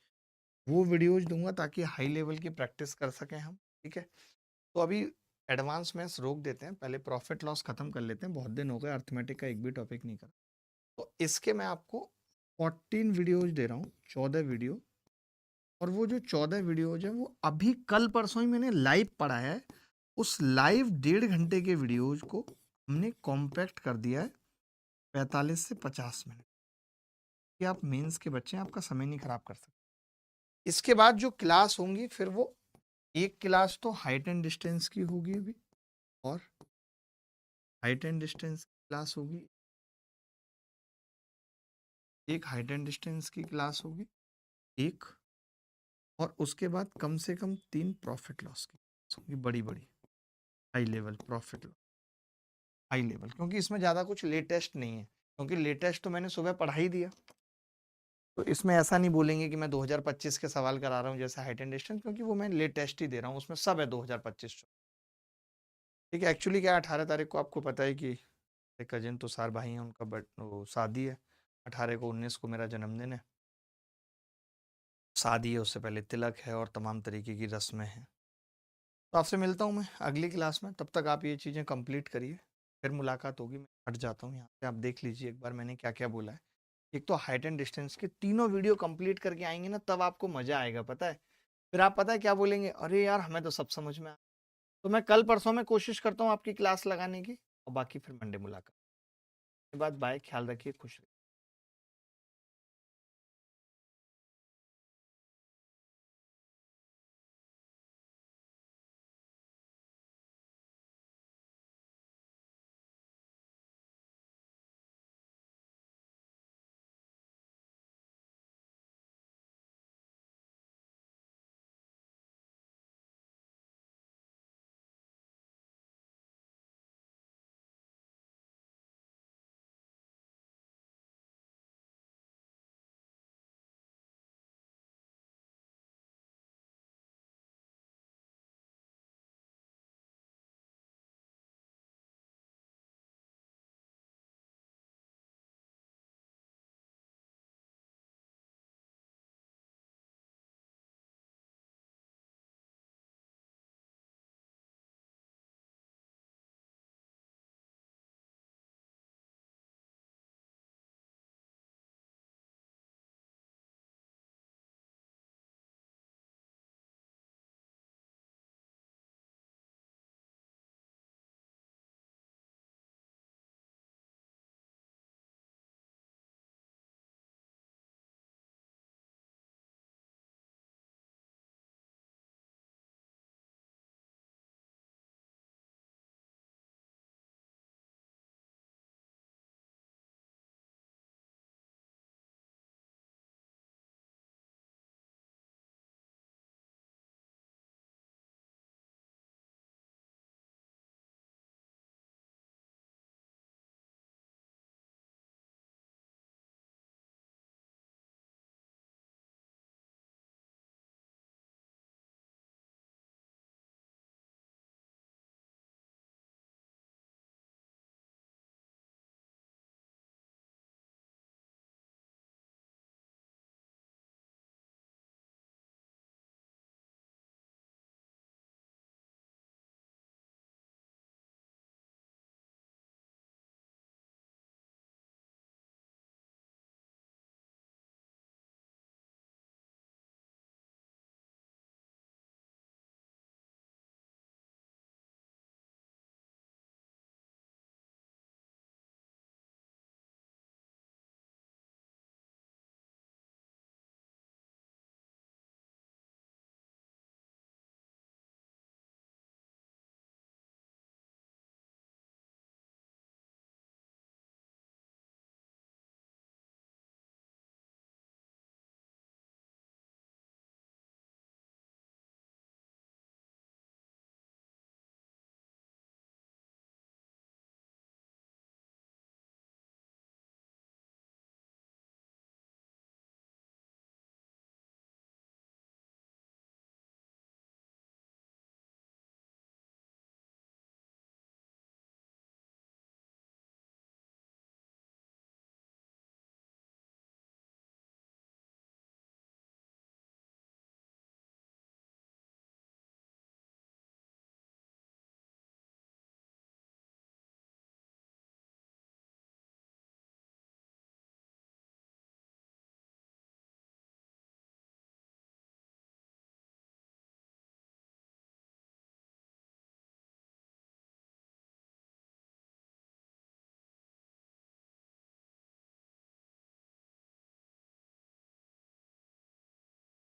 वो वीडियोज दूंगा ताकि हाई लेवल की प्रैक्टिस कर सकें हम। ठीक है, तो अभी एडवांस मैथ्स रोक देते हैं, पहले प्रॉफिट लॉस खत्म कर लेते हैं, बहुत दिन हो गए अर्थमेटिक का एक भी टॉपिक नहीं करा। तो इसके मैं आपको 14 वीडियोज दे रहा हूँ, 14 वीडियो, और वो जो 14 वीडियोज है वो अभी कल परसों ही मैंने लाइव पढ़ाया है। उस लाइव 1.5 घंटे के वीडियोज को हमने कॉम्पैक्ट कर दिया है 45 से 50 मिनट, कि आप मेंस के बच्चे हैं, आपका समय नहीं खराब कर सकते। इसके बाद जो क्लास होंगी फिर वो एक क्लास तो हाइट एंड डिस्टेंस की होगी अभी, और हाइट एंड डिस्टेंस की क्लास होगी, एक हाइट एंड डिस्टेंस की क्लास होगी एक, और उसके बाद कम से कम 3 प्रॉफिट लॉस की क्लास होगी, बड़ी बड़ी high level profit loss, high level, क्योंकि इसमें ज़्यादा कुछ लेटेस्ट नहीं है, क्योंकि लेटेस्ट तो मैंने सुबह पढ़ा ही दिया। तो इसमें ऐसा नहीं बोलेंगे कि मैं 2025 के सवाल करा रहा हूँ जैसे हाइट एंड डिस्टेंस, क्योंकि वो मैं लेटेस्ट ही दे रहा हूँ, उसमें सब है 2025। ठीक है, एक्चुअली क्या है, 18 तारीख को आपको पता है कि एक कजिन तुषार भाई हैं, उनका वो शादी है 18 को, 19 को मेरा जन्मदिन है, शादी है, उससे पहले तिलक है और तमाम तरीके की रस्में हैं। तो आपसे मिलता हूँ मैं अगली क्लास में, तब तक आप ये चीज़ें कंप्लीट करिए, फिर मुलाकात होगी। मैं हट जाता हूँ यहाँ से, आप देख लीजिए एक बार मैंने क्या क्या बोला है। एक तो हाइट एंड डिस्टेंस के तीनों वीडियो कंप्लीट करके आएंगे ना, तब आपको मज़ा आएगा, पता है। फिर आप पता है क्या बोलेंगे, अरे यार हमें तो सब समझ में आया। तो मैं कल परसों में कोशिश करता हूँ आपकी क्लास लगाने की, और बाकी फिर मंडे मुलाकात के बाद। बाय, ख्याल रखिए, खुश रहिए।